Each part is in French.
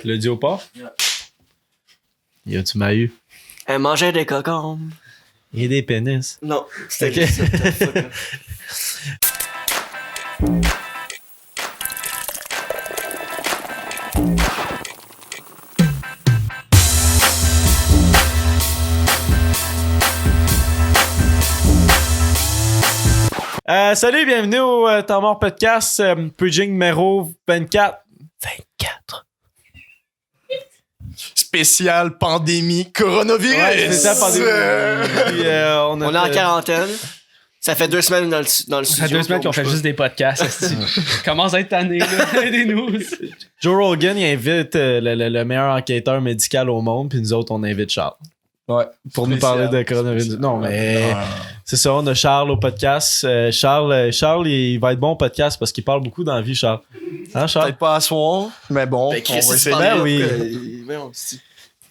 Tu l'as dit au pas? Yeah. Yo, tu m'as eu. Elle mangeait des cocombes. Et des pénis. Non, c'était Ok. juste ça. Fuck off. Salut, bienvenue au Temps Mort Podcast, Purging numéro 24. 24. Spécial pandémie coronavirus. Ouais, c'est ça, pandémie. Puis, On est en quarantaine. Ça fait 2 semaines dans le Ça studio. fait 2 semaines qu'on fait juste des podcasts. esti. Commence à être tanné, là. Aidez-nous. Joe Rogan, il invite le meilleur enquêteur médical au monde, puis nous autres, on invite Charles. Ouais. Pour nous parler de coronavirus. Non, mais c'est ça, on a Charles au podcast. Charles, il va être bon au podcast parce qu'il parle beaucoup dans la vie, Charles. Hein, Charles? Peut-être pas à soir, mais bon, Ben, Chris, on va il essayer. se parle, oui. Voyons, c'est-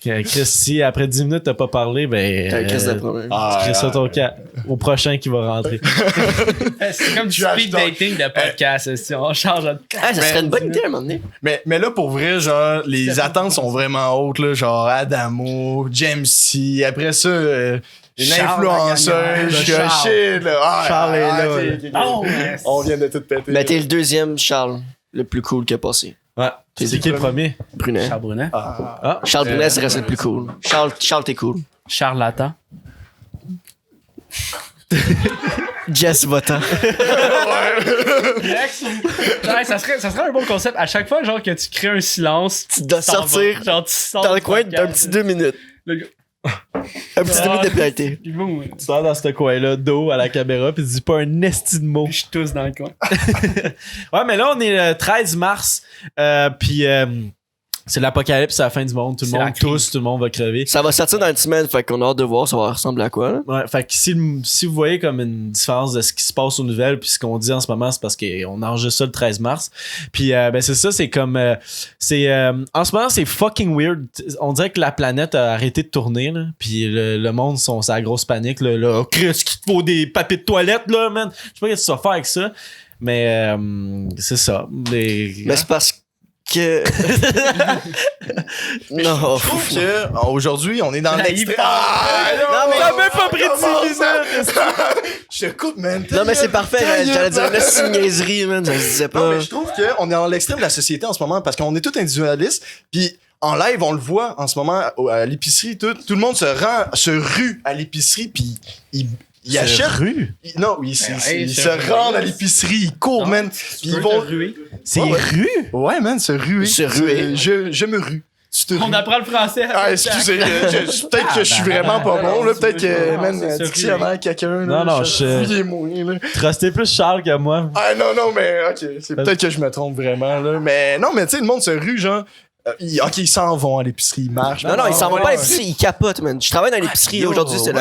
Chris, si après 10 minutes t'as pas parlé, ben. T'as un Chris de problème. Chris, ça ton cas. Au prochain qui va rentrer. C'est comme du Tu speed hashtag. dating de podcast. esti. On change de... Ah, ça serait une bonne idée à un moment donné. Mais là, pour vrai, genre, les attentes sont vraiment hautes, là, genre Adamo, James C. Après ça, une Charles influenceuse. Lagagnon. Je suis Charles. shit, là. Ah, Charles est là, ok, là. ok, ok. Oh, ouais. On vient de tout péter. Mais t'es le deuxième Charles, le plus cool qui a passé. Ouais. C'est qui le premier? Brunet. Charles Brunet. Ah. Charles Brunet, c'est resté le plus cool. Charles, t'es cool. Charlatan. Jess Votant. Ouais, ça serait un bon concept. À chaque fois, genre, que tu crées un silence, Tu dois t'en vas. sortir Genre, tu sors dans le du coin podcast. d'un petit 2 minutes. Le gars- Un petit 2 minutes de piété. Puis boum, Tu sors dans ce coin-là, dos à la caméra, puis tu dis pas un esti de mot. puis je tousse dans le coin. Ouais, mais là, on est le 13 mars, puis c'est l'apocalypse, c'est la fin du monde. Tout le C'est la monde crise. tousse, tout le monde va crever. Ça va sortir dans une semaine, fait qu'on a hâte de voir ça va ressembler à quoi, là. Ouais, fait que si vous voyez comme une différence de ce qui se passe aux nouvelles puis ce qu'on dit en ce moment, c'est parce qu'on enregistre ça le 13 mars. Puis ben c'est ça, c'est comme en ce moment c'est fucking weird. On dirait que la planète a arrêté de tourner là, puis le monde sont sa grosse panique là, oh, Chris, qu'il te faut des papiers de toilette là, man. Je sais pas qu'est-ce que tu vas faire avec ça, mais c'est ça. Mais c'est parce que. Non. Je trouve que aujourd'hui, on est dans Là, l'extrême. il parle. Non, mais- T'as même pas pris 10 minutes. Je te coupe, man. Non, mais c'est parfait. Ta J'allais gueule. dire une niaiserie, man. Ça se disait Non, pas. mais je trouve qu'on est dans l'extrême de la société en ce moment parce qu'on est tous individualistes. Puis en live, on le voit en ce moment à l'épicerie. Tout le monde se rue à l'épicerie. Puis il achète. rue. Non, Ouais, ils c'est se vrai. rendent à l'épicerie. Ils courent, Non, man. Tu Puis peux ils vont. te ruer. C'est Ouais, ouais. rue. Ouais, man, se ruer. Se ruer. Je me rue. Tu te On rues. apprend le français. Ah, excusez, peut-être que je suis vraiment pas bon, là. Peut-être que, Non, man, c'est ça, dictionnaire, quelqu'un, là. Non, je- Fouillez-moi, là. Tu restais plus Charles que moi. Ah, non, mais, ok. C'est peut-être que je me trompe vraiment, là. Mais, non, mais, tu sais, le monde se rue, genre. Ok, ils s'en vont à l'épicerie, ils marchent. Non, ils s'en vont ouais, pas à ouais. l'épicerie, ils capotent, man. Je travaille dans l'épicerie yo, aujourd'hui, ouais.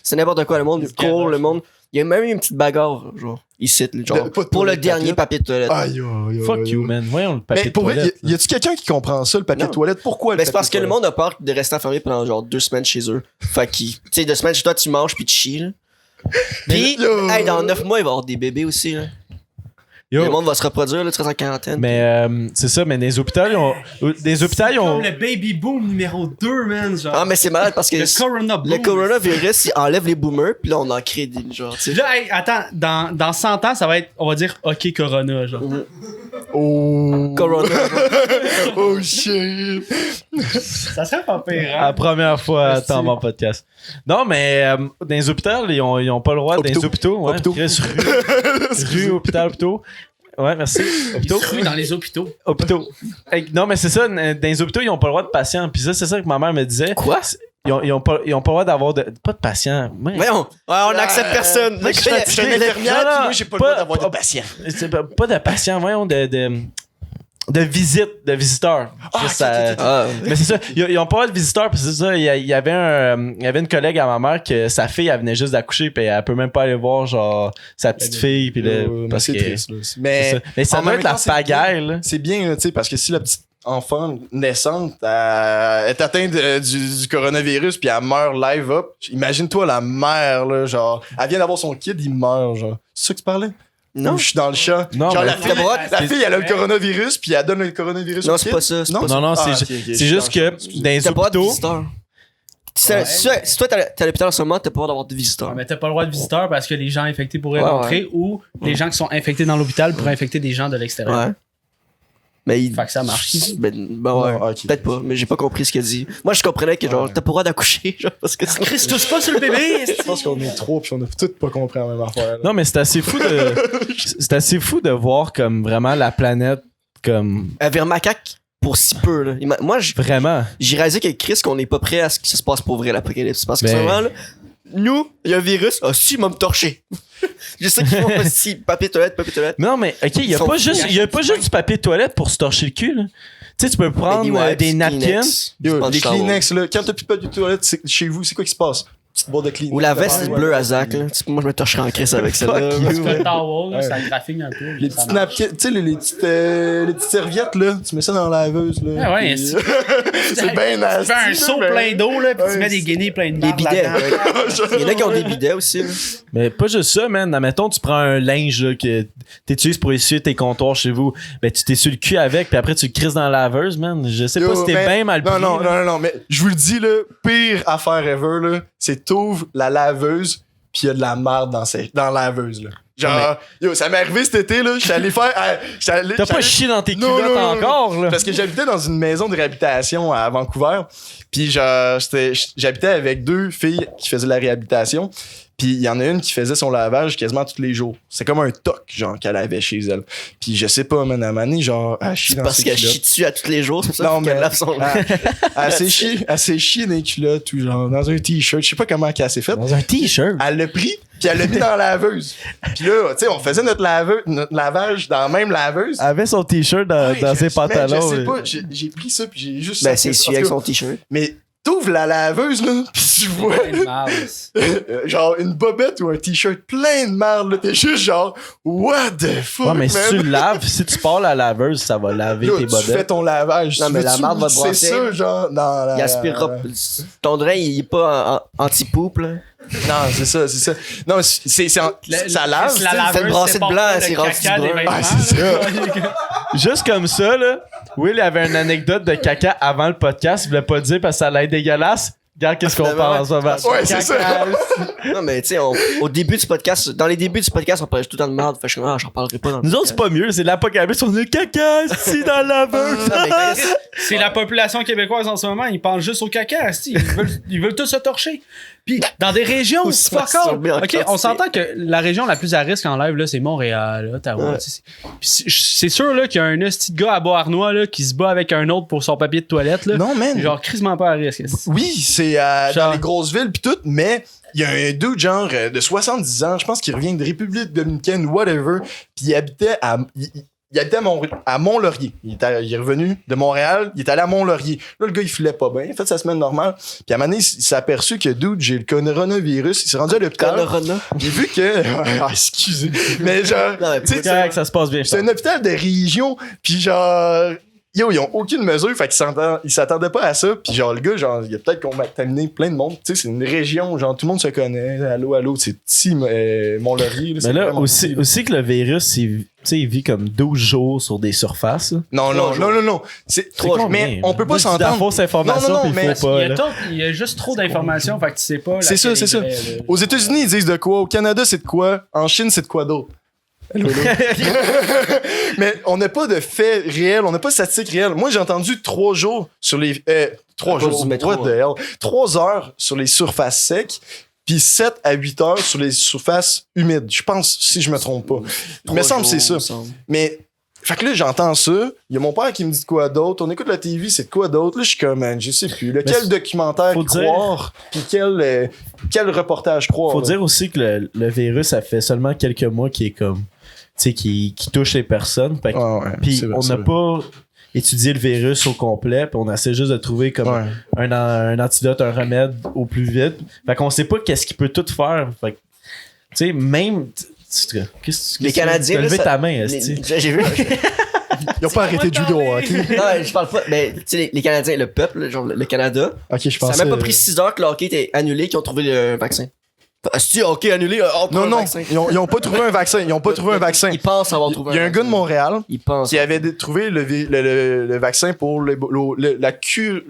c'est n'importe quoi. Le monde C'est court, garoche. le monde. Il y a même eu une petite bagarre, genre, ici, genre, Pas de pour le toilette dernier papier de toilette. Aïe, aïe, aïe. Fuck you, man. Voyons le papier Mais de pour vrai, toilette. y a-tu quelqu'un qui comprend ça, le papier Non. de toilette? Pourquoi le Ben, c'est papier parce que de le monde a peur de rester enfermé pendant genre 2 semaines chez eux. Fait qu'ils, tu sais, 2 semaines chez toi, tu manges puis tu chies, là. Pis, Yo. hey, dans 9 mois, il va y avoir des bébés aussi, là. Yo. Le monde va se reproduire, là, tu restes en quarantaine. Mais c'est ça, mais les hôpitaux, ils ont. Comme le baby boom numéro 2, man. Genre. Ah, mais c'est malade parce que le corona boom. le coronavirus, il enlève les boomers, puis là, on en crée des, genre, tu sais. Là, hey, attends, dans 100 ans, ça va être, on va dire, OK, Corona, genre. Oh. Corona. Oh, shit. Ça serait pas pire, hein? La première fois à Merci. dans mon podcast. Non, mais dans les hôpitaux, ils ont pas le droit. Dans les hôpitaux, ouais. Hôpitaux. Chris, rue, hôpital, hôpitaux. Ouais, merci. Ils Hôpitaux. se ruent dans les hôpitaux. Hôpitaux. Hey, non, mais c'est ça, dans les hôpitaux, ils ont pas le droit de patients. Puis ça, c'est ça que ma mère me disait. Quoi? Ils ont pas le droit d'avoir pas de patients. Ouais. Voyons. Ouais, on n'accepte personne. moi, Le je gars, suis Je suis une infirmière, Non, non, puis moi, j'ai pas le pas- droit d'avoir pas- de patients. C'est pas de patients, voyons, de visite, de visiteurs. Ah, Ça, ok, ok, ok. Ah, Mais c'est ça, ils ont pas de visiteurs, puis c'est ça, il y avait une collègue à ma mère que sa fille, elle venait juste d'accoucher, puis elle peut même pas aller voir, genre, sa petite fille, puis là, parce c'est que... triste, là. c'est Mais ça. Mais ça en doit même être la temps, c'est pagaille, là. c'est bien, tu sais, parce que si la petite enfant naissante est atteinte du coronavirus puis elle meurt live up, imagine-toi la mère, là, genre, elle vient d'avoir son kid, il meurt, genre. C'est ça que tu parlais? Non. Où je suis dans le champ. Non, Genre, mais- la fille, elle a le coronavirus, puis elle donne le coronavirus Non, au c'est kid. pas ça. Non, Non, Ah, c'est ok, ok, je c'est suis juste dans le que champ. dans les T'as pas le droit de hôpitaux. visiteurs. Si toi, t'es à l'hôpital en ce moment, t'as pas le droit d'avoir de visiteurs. Ouais, mais t'as pas le droit de visiteurs parce que les gens infectés pourraient Ouais, rentrer ou les gens qui sont infectés dans l'hôpital pourraient infecter des gens de l'extérieur. Ouais. Mais il. Fait que ça marche. Ben ouais. Non, ok. Peut-être pas, mais j'ai pas compris ce qu'il a dit. Moi, je comprenais que genre, t'as pas le droit d'accoucher, genre, parce que c'est. Chris, tousse pas sur le bébé! Je pense qu'on est trop, puis on a tous pas compris la même affaire. là. Non, mais c'est assez fou de. C'est assez fou de voir comme vraiment la planète comme. Vers macaque pour si peu, là. Moi, Vraiment. j'ai réalisé que Chris, qu'on n'est pas prêt à ce que ça se passe pour vrai, l'apocalypse. Parce que Ben- souvent, là, nous, il y a un virus, si, il m'a me torché. Je sais qu'ils font aussi papier toilette. Non, mais ok, il y a Ils sont pas fous. juste, y a pas juste du papier de toilette pour se torcher le cul, là. Tu sais, tu peux prendre Baby wipes, des napkins. Kleenex, Yo, du les towel. Kleenex, là, quand t'as plus de papier de toilette chez vous, c'est quoi qui se passe? Petite boîte de Kleenex. Ou la veste Ouais. bleue à Zach, là. Moi, je me torcherais en Chris avec celle-là. Fuck you. Le towel, là, Ouais. ça graphine un peu. Les ça petites marche. napkins, tu sais, les petites serviettes, là, tu mets ça dans la laveuse, là. Ah ouais, puis- c'est- c'est bien Tu nasty. fais un là, seau mais- plein d'eau, là, pis Ouais, tu mets des guinées plein de Des marde bidets. là-dedans. Il y en a qui ont des bidets aussi, là. Mais pas juste ça, man. Admettons, tu prends un linge là, que t'utilises pour essuyer tes comptoirs chez vous. Ben, tu t'essuies le cul avec, puis après, tu le crises dans la laveuse, man. Je sais Yo, pas si t'es mais- bien mal pris. Non, mais je vous le dis, là, pire affaire ever, là, c'est t'ouvres la laveuse, pis y a de la merde dans la laveuse, là. Genre, yo, ça m'est arrivé cet été, là, j'étais allé faire... T'as pas chié dans tes Non, culottes non, non, encore, là. Parce que j'habitais dans une maison de réhabilitation à Vancouver. Puis genre, j'habitais avec deux filles qui faisaient la réhabilitation. Puis il y en a une qui faisait son lavage quasiment tous les jours. C'est comme un toc, genre, qu'elle avait chez elle. Puis je sais pas, man, à un moment donné, genre, elle chie C'est dans parce ses qu'elle culottes. chie dessus à tous les jours, c'est pour ça Non, qu'elle mais lave son elle s'est chiée dans les culottes ou genre dans un t-shirt. Je sais pas comment qu'elle s'est faite. Dans un t-shirt. Elle l'a pris, puis elle l'a mis dans la laveuse. Puis là, tu sais, on faisait notre lavage dans la même laveuse. Elle avait son t-shirt dans, Ouais, dans je- ses man, pantalons. Je sais pas, j'ai pris ça, puis j'ai juste. Ben, sorti- c'est en celui tout avec cas, son t-shirt. Mais t'ouvres la laveuse, là, pis tu vois, Plein de marde. genre, une bobette ou un t-shirt plein de merde, là. T'es juste genre, what the fuck, Ouais, mais si man? tu le laves, si tu pars la laveuse, ça va laver Là, tes tu fais bobettes. ton lavage. Non, Tu mais la veux-tu marde va te mixer brasser. ça, genre, dans la... Il aspirera. Ton drain, il est pas anti-poupe, là. Non, c'est ça. Non, ça lave. La tu sais. laveuse, Fait une brassée de pas blanc, le c'est rendu caca du des brun. vêtements, Ah, c'est là. Juste comme ça, là, Will avait une anecdote de caca avant le podcast. Il voulait pas le dire parce que ça allait être dégueulasse. Regarde qu'est-ce qu'on parle en ce moment. Ouais, c'est ça. Non, mais tu sais, au début du podcast, dans les débuts du podcast, on parlait tout le temps de merde. Fait que j'en parlerai pas dans le Nous autres, c'est pas mieux. C'est l'apocalypse. On a le caca ici dans la laveuse. Non, mais Chris, C'est la population québécoise en ce moment, ils pensent juste au caca, asti. Ils veulent tous se torcher. Puis dans des régions où Ou c'est se fuck all. masturber en OK, on quantité. s'entend que la région la plus à risque en live là, c'est Montréal, Ottawa, Ouais. tu sais. Puis c'est sûr là qu'il y a un esti de gars à Beauharnois là qui se bat avec un autre pour son papier de toilette là. Non, man. Genre crissement pas à risque. esti. Oui, c'est dans Genre- les grosses villes pis tout, mais il y a un dude genre de 70 ans, je pense qu'il revient de République dominicaine, whatever, puis il habitait il habitait à Mont-Laurier. Il est revenu de Montréal, il est allé à Mont-Laurier. Là, le gars, il filait pas bien. Il a fait sa semaine normale. Puis à un moment donné, il s'est aperçu que, dude, j'ai le coronavirus. Il s'est rendu à l'hôpital. Corona. J'ai vu que... Ah, excusez. Mais genre... Non, mais tu sais, C'est correct, ça se passe bien. c'est un hôpital de région, puis genre... Yo, ils ont aucune mesure, fait qu'ils s'attendaient pas à ça. Puis genre, le gars, genre, il a peut-être contaminé plein de monde. Tu sais, c'est une région, genre, tout le monde se connaît. Allô, c'est petit Mont-Laurier. Mais c'est là, vraiment aussi, petit. aussi que le virus, tu sais, il vit comme 12 jours sur des surfaces. là. Non. C'est combien, mais on man? peut pas Moi, je dis de la s'entendre. fausse information, Non, puis mais il faut pas. là. Il y a juste trop d'informations, fait que tu sais pas. C'est ça, laquelle c'est est ça. vraie, là. Aux États-Unis, ils disent de quoi. Au Canada, c'est de quoi. En Chine, c'est de quoi d'autre. Allô, allô. Mais on n'a pas de faits réels, on n'a pas de statistiques réelles. Moi, j'ai entendu 3 jours sur les... 3 À cause jours, du métro, what the hell? 3 heures sur les surfaces secs, puis 7 à 8 heures sur les surfaces humides. Je pense, si je me trompe pas. Il me semble que c'est ça. Mais... Fait que là, j'entends ça. Il y a mon père qui me dit de quoi d'autre. On écoute la TV, c'est de quoi d'autre. Là, je suis comme, man, je sais plus. Quel documentaire faut dire- croire, puis quel reportage croire. Faut là. dire aussi que le virus, ça fait seulement quelques mois qu'il est comme. Tu sais, qui touche les personnes. Fait que- Ouais, puis c'est vrai, on c'est n'a vrai. pas étudié le virus au complet, puis on essaie juste de trouver comme Ouais. un antidote, un remède au plus vite. Fait qu'on sait pas qu'est-ce qu'il peut tout faire. Fait que, tu sais, même. Qu'est-ce que Les Canadiens, T'as levé là, ta main, esti. J'ai vu. Ils ont pas arrêté de judo, ok? Non, je parle pas. Mais tu sais, les Canadiens, le peuple, genre le Canada, Ok, je ça pensais. a même pas pris 6 heures que le hockey était annulé qu'ils ont trouvé le vaccin. Si, ok, annulé. On prend Non, un non, vaccin. ils ont pas trouvé un vaccin. Ils ont pas trouvé un vaccin. Ils pensent avoir trouvé un Il y a un gars de Montréal Ils pensent. qui avait trouvé le vaccin pour la cure.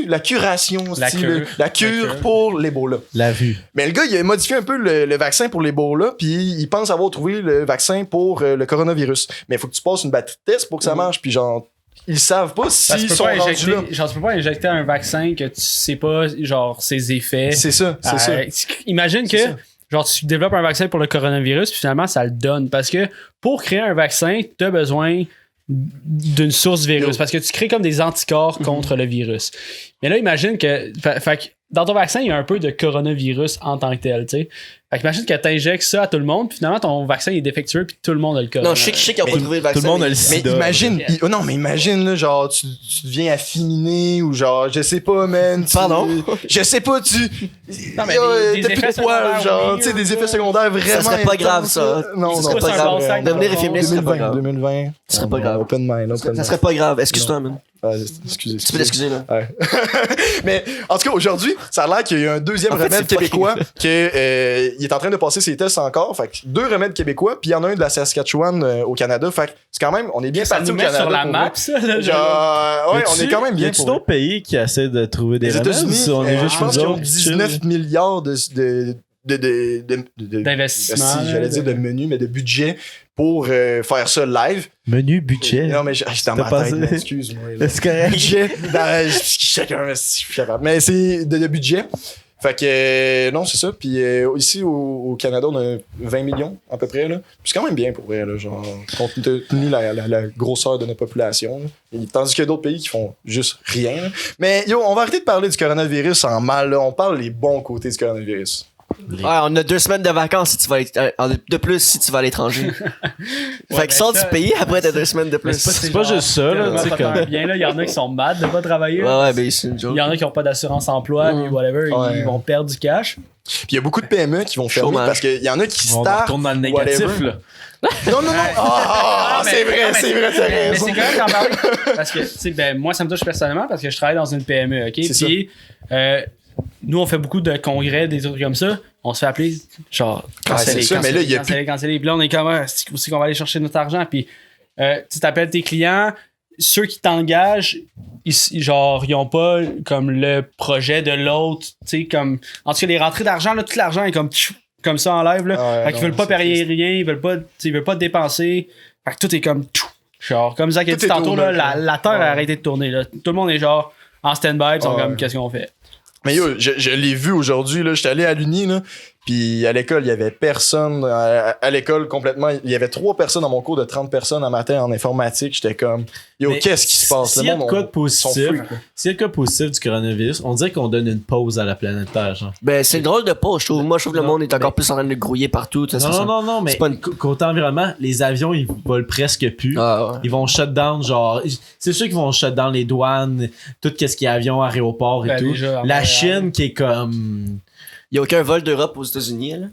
La curation, La si, cure. la cure La cure. pour l'Ebola. La vue. Mais le gars, il a modifié un peu le vaccin pour l'Ebola, puis il pense avoir trouvé le vaccin pour le coronavirus. Mais il faut que tu passes une batterie de test pour que ça marche, puis genre, ils savent pas Parce que s'ils tu peux sont pas rendus là. injecter, genre, tu peux pas injecter un vaccin que tu sais pas, genre, ses effets. C'est ça, c'est ça. Imagine que, C'est ça. genre, tu développes un vaccin pour le coronavirus, puis finalement, ça le donne. Parce que pour créer un vaccin, tu as besoin d'une source virus. Parce que tu crées comme des anticorps contre le virus. Mais là, imagine que. Fait que dans ton vaccin, il y a un peu de coronavirus en tant que tel, tu sais. Fait que imagine que tu injectes ça à tout le monde, puis finalement, ton vaccin est défectueux, puis tout le monde a le Non, coronavirus. je sais qu'ils ont pas trouvé le vaccin. Tout le monde a le Mais sida. imagine, non, mais imagine, là, genre, tu deviens afféminé ou genre, je sais pas, man. Pardon? Je sais pas, tu. Non, mais des t'as plus effets de poils, secondaires genre, weird, tu sais, des là. effets secondaires vraiment. Ça serait pas grave, intenses, ça. là. Non, Ça non, serait pas pas grave. grave. Devenir Dans infirmier, ça serait pas 2020, grave. 2020. Ça serait pas grave. Open mind, open Ça mind. serait pas grave. Excuse-toi, man. Ah, excusez. Tu peux t'excuser, là. Ouais. Mais en tout cas, aujourd'hui, ça a l'air qu'il y a un deuxième En fait, remède c'est québécois il est en train de passer ses tests encore. Fait que 2 remèdes québécois, puis il y en a un de la Saskatchewan au Canada. Fait que c'est quand même, on est bien Ça parti nous au met Canada. sur la pour map, vrai. ça, là. Genre, ouais, on est quand même Y bien. a-tu pour d'autres pays qui essaient de trouver des les remèdes? États-Unis, ou on est juste je pense nous qu'ils ont autres qui 19 milliards D'investissement, merci, j'allais dire de menu, mais de budget pour faire ça live. Menu budget. Non, mais j'étais dans T'as ma passé- tête, là, excuse-moi. là. C'est correct. Budget. Chacun, je suis capable. Mais c'est de budget. Fait que, non, c'est ça. Puis ici, au Canada, on a 20 millions, à peu près, là. Puis c'est quand même bien, pour vrai, là, genre, compte tenu la grosseur de notre population, là. Et tandis qu'il y a d'autres pays qui font juste rien, là. Mais, yo, on va arrêter de parler du coronavirus en mal, là. On parle les bons côtés du coronavirus. Ouais, on a 2 semaines de vacances si tu vas de plus si tu vas à l'étranger. Fait que sors du pays après t'as 2 semaines de plus. c'est pas juste ça, là, tu sais, comme- Bien là, il y en a qui sont mad de pas travailler. Ouais, ben c'est une joke. Il y en a qui ont pas d'assurance emploi, puis whatever, Ouais. ils vont perdre du cash. Puis il y a beaucoup de PME qui vont fermer Chômage. parce qu'il y en a qui On startent. retourne dans le négatif, whatever. là. Non, non, non. Ah, c'est vrai, t'as Mais raison. c'est quand même d'en parler. Parce que, tu sais, ben, moi, ça me touche personnellement parce que je travaille dans une PME, OK? C'est Puis, nous, on fait beaucoup de congrès, des trucs comme ça. On se fait appeler, genre, canceller, c'est ça, mais là, il y a canceller. Puis là, on est comme, c'est aussi qu'on va aller chercher notre argent. Puis, tu t'appelles tes clients, ceux qui t'engagent, genre, ils ont pas comme le projet de l'autre, tu sais, comme, en tout cas, les rentrées d'argent, là, tout l'argent est comme ça en live, là. Ouais, Fait qu'ils non, veulent pas c'est payer triste. rien, ils veulent pas dépenser. Fait que tout est comme, genre, comme Zach a Tout dit est tantôt, au là, mec, la Terre Ouais. a arrêté de tourner, là. Tout le monde est genre en stand-by, ils sont Ouais. comme, qu'est-ce qu'on fait? Mais yo, je l'ai vu aujourd'hui, là. J'étais allé à l'Uni, là. Puis à l'école, il y avait personne. À l'école, complètement. Il y avait 3 personnes dans mon cours de 30 personnes un matin en informatique. J'étais comme, yo, Mais qu'est-ce qui se passe? S'il y a de cas de sont positif, freaks, là. s'il y a de cas positif du coronavirus, on dirait qu'on donne une pause à la planète Terre, genre. Ben c'est drôle de pas, je trouve. Moi je trouve que le Non, monde est encore mais- plus en train de grouiller partout. tu sais, Non, ça. non, non, non, mais C'est pas une- côté environnement, les avions, ils volent presque plus. Ah, ouais. Ils vont shut down, genre, c'est sûr qu'ils vont shut down les douanes, tout ce qui est avion, aéroport et Ben, tout. déjà, en La Montréal. Chine qui est comme. Il y a aucun vol d'Europe aux États-Unis, là.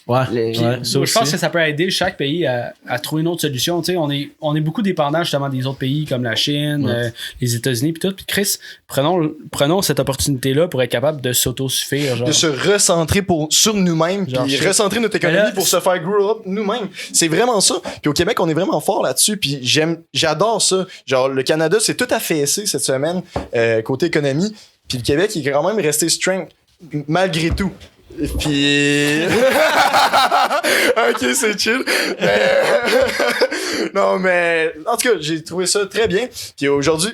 Ouais, Les- ouais, Puis, ça moi, je pense aussi. que ça peut aider chaque pays à trouver une autre solution. Tu sais, on est beaucoup dépendant justement des autres pays comme la Chine, Ouais. les États-Unis, puis tout. Puis Chris, prenons cette opportunité-là pour être capable de s'autosuffire. Genre. De se recentrer sur nous-mêmes, Genre, puis je sais. recentrer notre Mais économie là, pour se faire grow up nous-mêmes. C'est vraiment ça. Puis au Québec, on est vraiment fort là-dessus, puis j'adore ça. Genre, le Canada, c'est tout affaissé cette semaine, côté économie, puis le Québec, il est quand même resté strength, malgré tout. Puis... ok, c'est chill. non, mais... En tout cas, j'ai trouvé ça très bien. Puis aujourd'hui,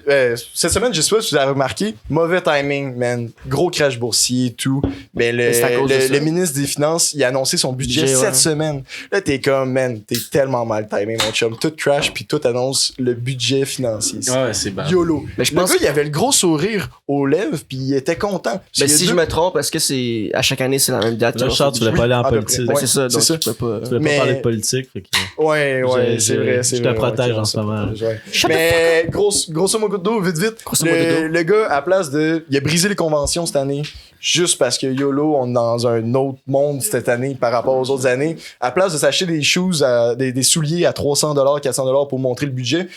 cette semaine, je sais pas si vous avez remarqué, mauvais timing, man. Gros crash boursier et tout. Mais c'est à cause de ça. le ministre des Finances, il a annoncé son budget Budget, ouais. cette semaine. Là, t'es comme, man, t'es tellement mal timé, mon chum. Tout crash, puis tout annonce le budget financier. Ouais, c'est bon. YOLO. Mais je Le pense gars, il avait le gros sourire aux lèvres, puis il était content. Parce Ben, qu'il y a si deux- je me trompe, est-ce que c'est à chaque année c'est la même date? Là, Charles, tu voulais pas aller en À peu politique. près. Ben, c'est ça, Ouais, donc c'est ça. tu peux pas. Tu voulais Mais- pas parler de politique. Fait que... Ouais, Je- c'est je- vrai, c'est je vrai. te protège ouais, en ce moment. ouais. Shut the Mais grosso modo, vite, Grosso modo. le gars, à place de... Il a brisé les conventions cette année, juste parce que YOLO, on est dans un autre monde cette année par rapport aux autres années. À place de s'acheter des shoes, des souliers à $300, $400 pour montrer le budget,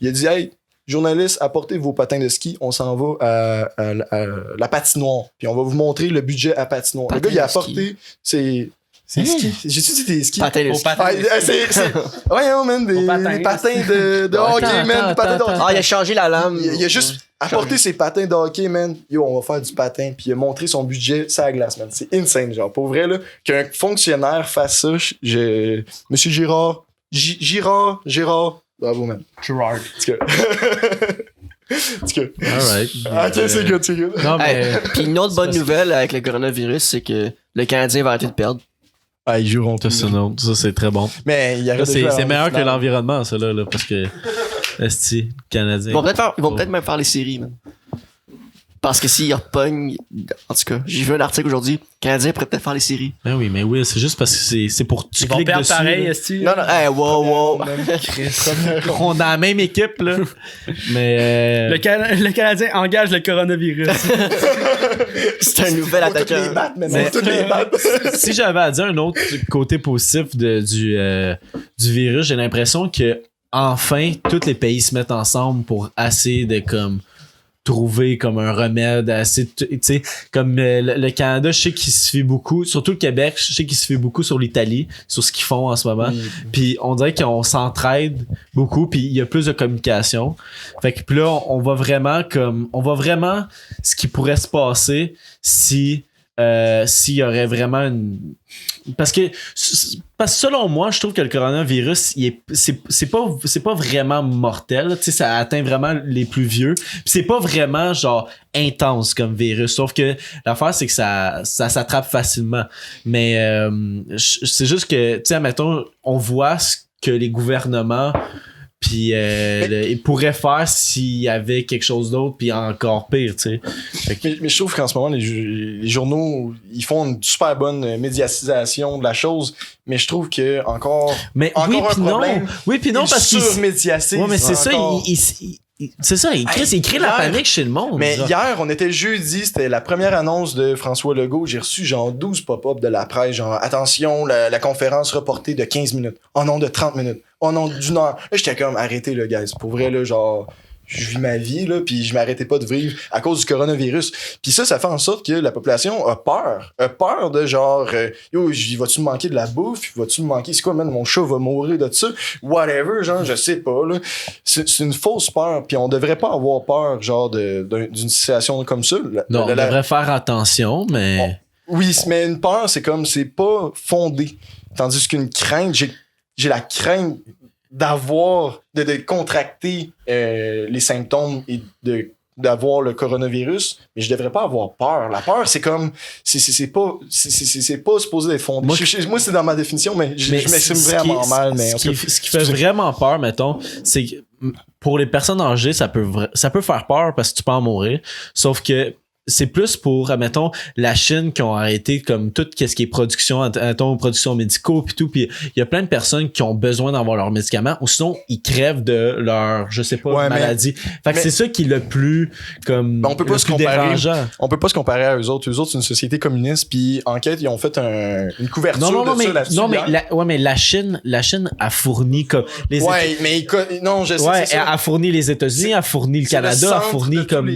il a dit, hey, journalistes, apportez vos patins de ski, on s'en va à la patinoire. Puis on va vous montrer le budget à patinoire. Le gars, il a apporté ses skis. J'ai-tu dit des skis? Patin de ski. Ouais, man, des patins de hockey, man. Des patins de hockey. Ah, il a changé la lame. Il a juste apporté ses patins de hockey, man. Yo, on va faire du patin. Puis il a montré son budget sur la glace, man. C'est insane, genre. Pour vrai, là, qu'un fonctionnaire fasse ça, Monsieur Girard, bravo, man. Gerard. Alright. Ok, c'est good, c'est good. Non, mais. Puis une autre bonne nouvelle avec le coronavirus, c'est que le Canadien va arrêter de perdre. Ah, ils joueront Ça, c'est très bon. Mais il y a C'est meilleur que l'environnement, ça, là, parce que. Esti, Canadien. Ils vont peut-être même faire les séries, man. Parce que s'ils repognent, en tout cas, j'ai vu un article aujourd'hui, le Canadien pourrait peut-être faire les séries. Ben oui, c'est juste parce que c'est pour tu Ils vont cliques perdre dessus. pareil, là. esti. Non, wow. On a la même équipe, là. Mais. Le Canadien engage le coronavirus. C'est un nouvel attaquant. Toutes les battes. Si j'avais à dire un autre côté positif du virus, j'ai l'impression que enfin tous les pays se mettent ensemble pour essayer de comme trouver comme un remède assez, tu sais, comme le Canada, je sais qu'il se fie beaucoup, surtout le Québec, je sais qu'il se fie beaucoup sur l'Italie, sur ce qu'ils font en ce moment. Oui. Puis on dirait qu'on s'entraide beaucoup, puis il y a plus de communication. Fait que puis là, on voit vraiment ce qui pourrait se passer si s'il y aurait vraiment une... Parce que selon moi, je trouve que le coronavirus, c'est pas vraiment mortel. Tu sais, ça atteint vraiment les plus vieux. Puis c'est pas vraiment genre intense comme virus. Sauf que l'affaire, c'est que ça s'attrape facilement. Mais c'est juste que, tu sais, admettons, on voit ce que les gouvernements puis ils pourraient faire s'il y avait quelque chose d'autre, puis encore pire, tu sais. Mais je trouve qu'en ce moment, les journaux, ils font une super bonne médiatisation de la chose, mais je trouve que encore oui, un puis problème. Non. Oui, puis non, parce qu'il surmédiatisent. Ouais, mais c'est ça, encore. c'est ça, il crée la panique chez le monde. Mais genre. hier, on était jeudi, c'était la première annonce de François Legault. J'ai reçu genre 12 pop-up de la presse, genre attention, la conférence reportée de 15 minutes. Oh non, de 30 minutes. Oh non, d'1 heure. Là, j'étais comme, arrêtez le guys. Pour vrai, là, genre, je vis ma vie, là, puis je m'arrêtais pas de vivre à cause du coronavirus. Puis ça fait en sorte que la population a peur. A peur de genre, yo, vas-tu me manquer de la bouffe? Vas-tu me manquer, c'est quoi, man, mon chat va mourir de ça? Whatever, genre, je sais pas, là. C'est une fausse peur, puis on devrait pas avoir peur, genre, d'une situation comme ça. Non, on devrait faire attention, mais... Oui, mais une peur, c'est comme, c'est pas fondé. Tandis qu'une crainte, j'ai la crainte de contracter les symptômes et d'avoir le coronavirus, mais je devrais pas avoir peur. La peur, c'est comme c'est pas supposé être fondé. Moi, c'est dans ma définition, mais je m'exprime vraiment mal. Mais ce qui fait vraiment peur, mettons, c'est que pour les personnes âgées, ça peut faire peur parce que tu peux en mourir. Sauf que c'est plus pour, admettons, la Chine qui ont arrêté comme tout ce qui est production, admettons, production médicaux pis tout, puis il y a plein de personnes qui ont besoin d'avoir leurs médicaments, ou sinon, ils crèvent de leur, je sais pas, maladie. Fait que c'est ça qui est le plus, comme, on peut pas le plus dérangeant. On peut pas se comparer à eux autres. Eux autres, c'est une société communiste, puis Enquête, ils ont fait une couverture ça là-dessus. Non, mais la Chine a fourni comme les non, je sais. Ouais, elle a fourni les États-Unis, a fourni le Canada, a fourni comme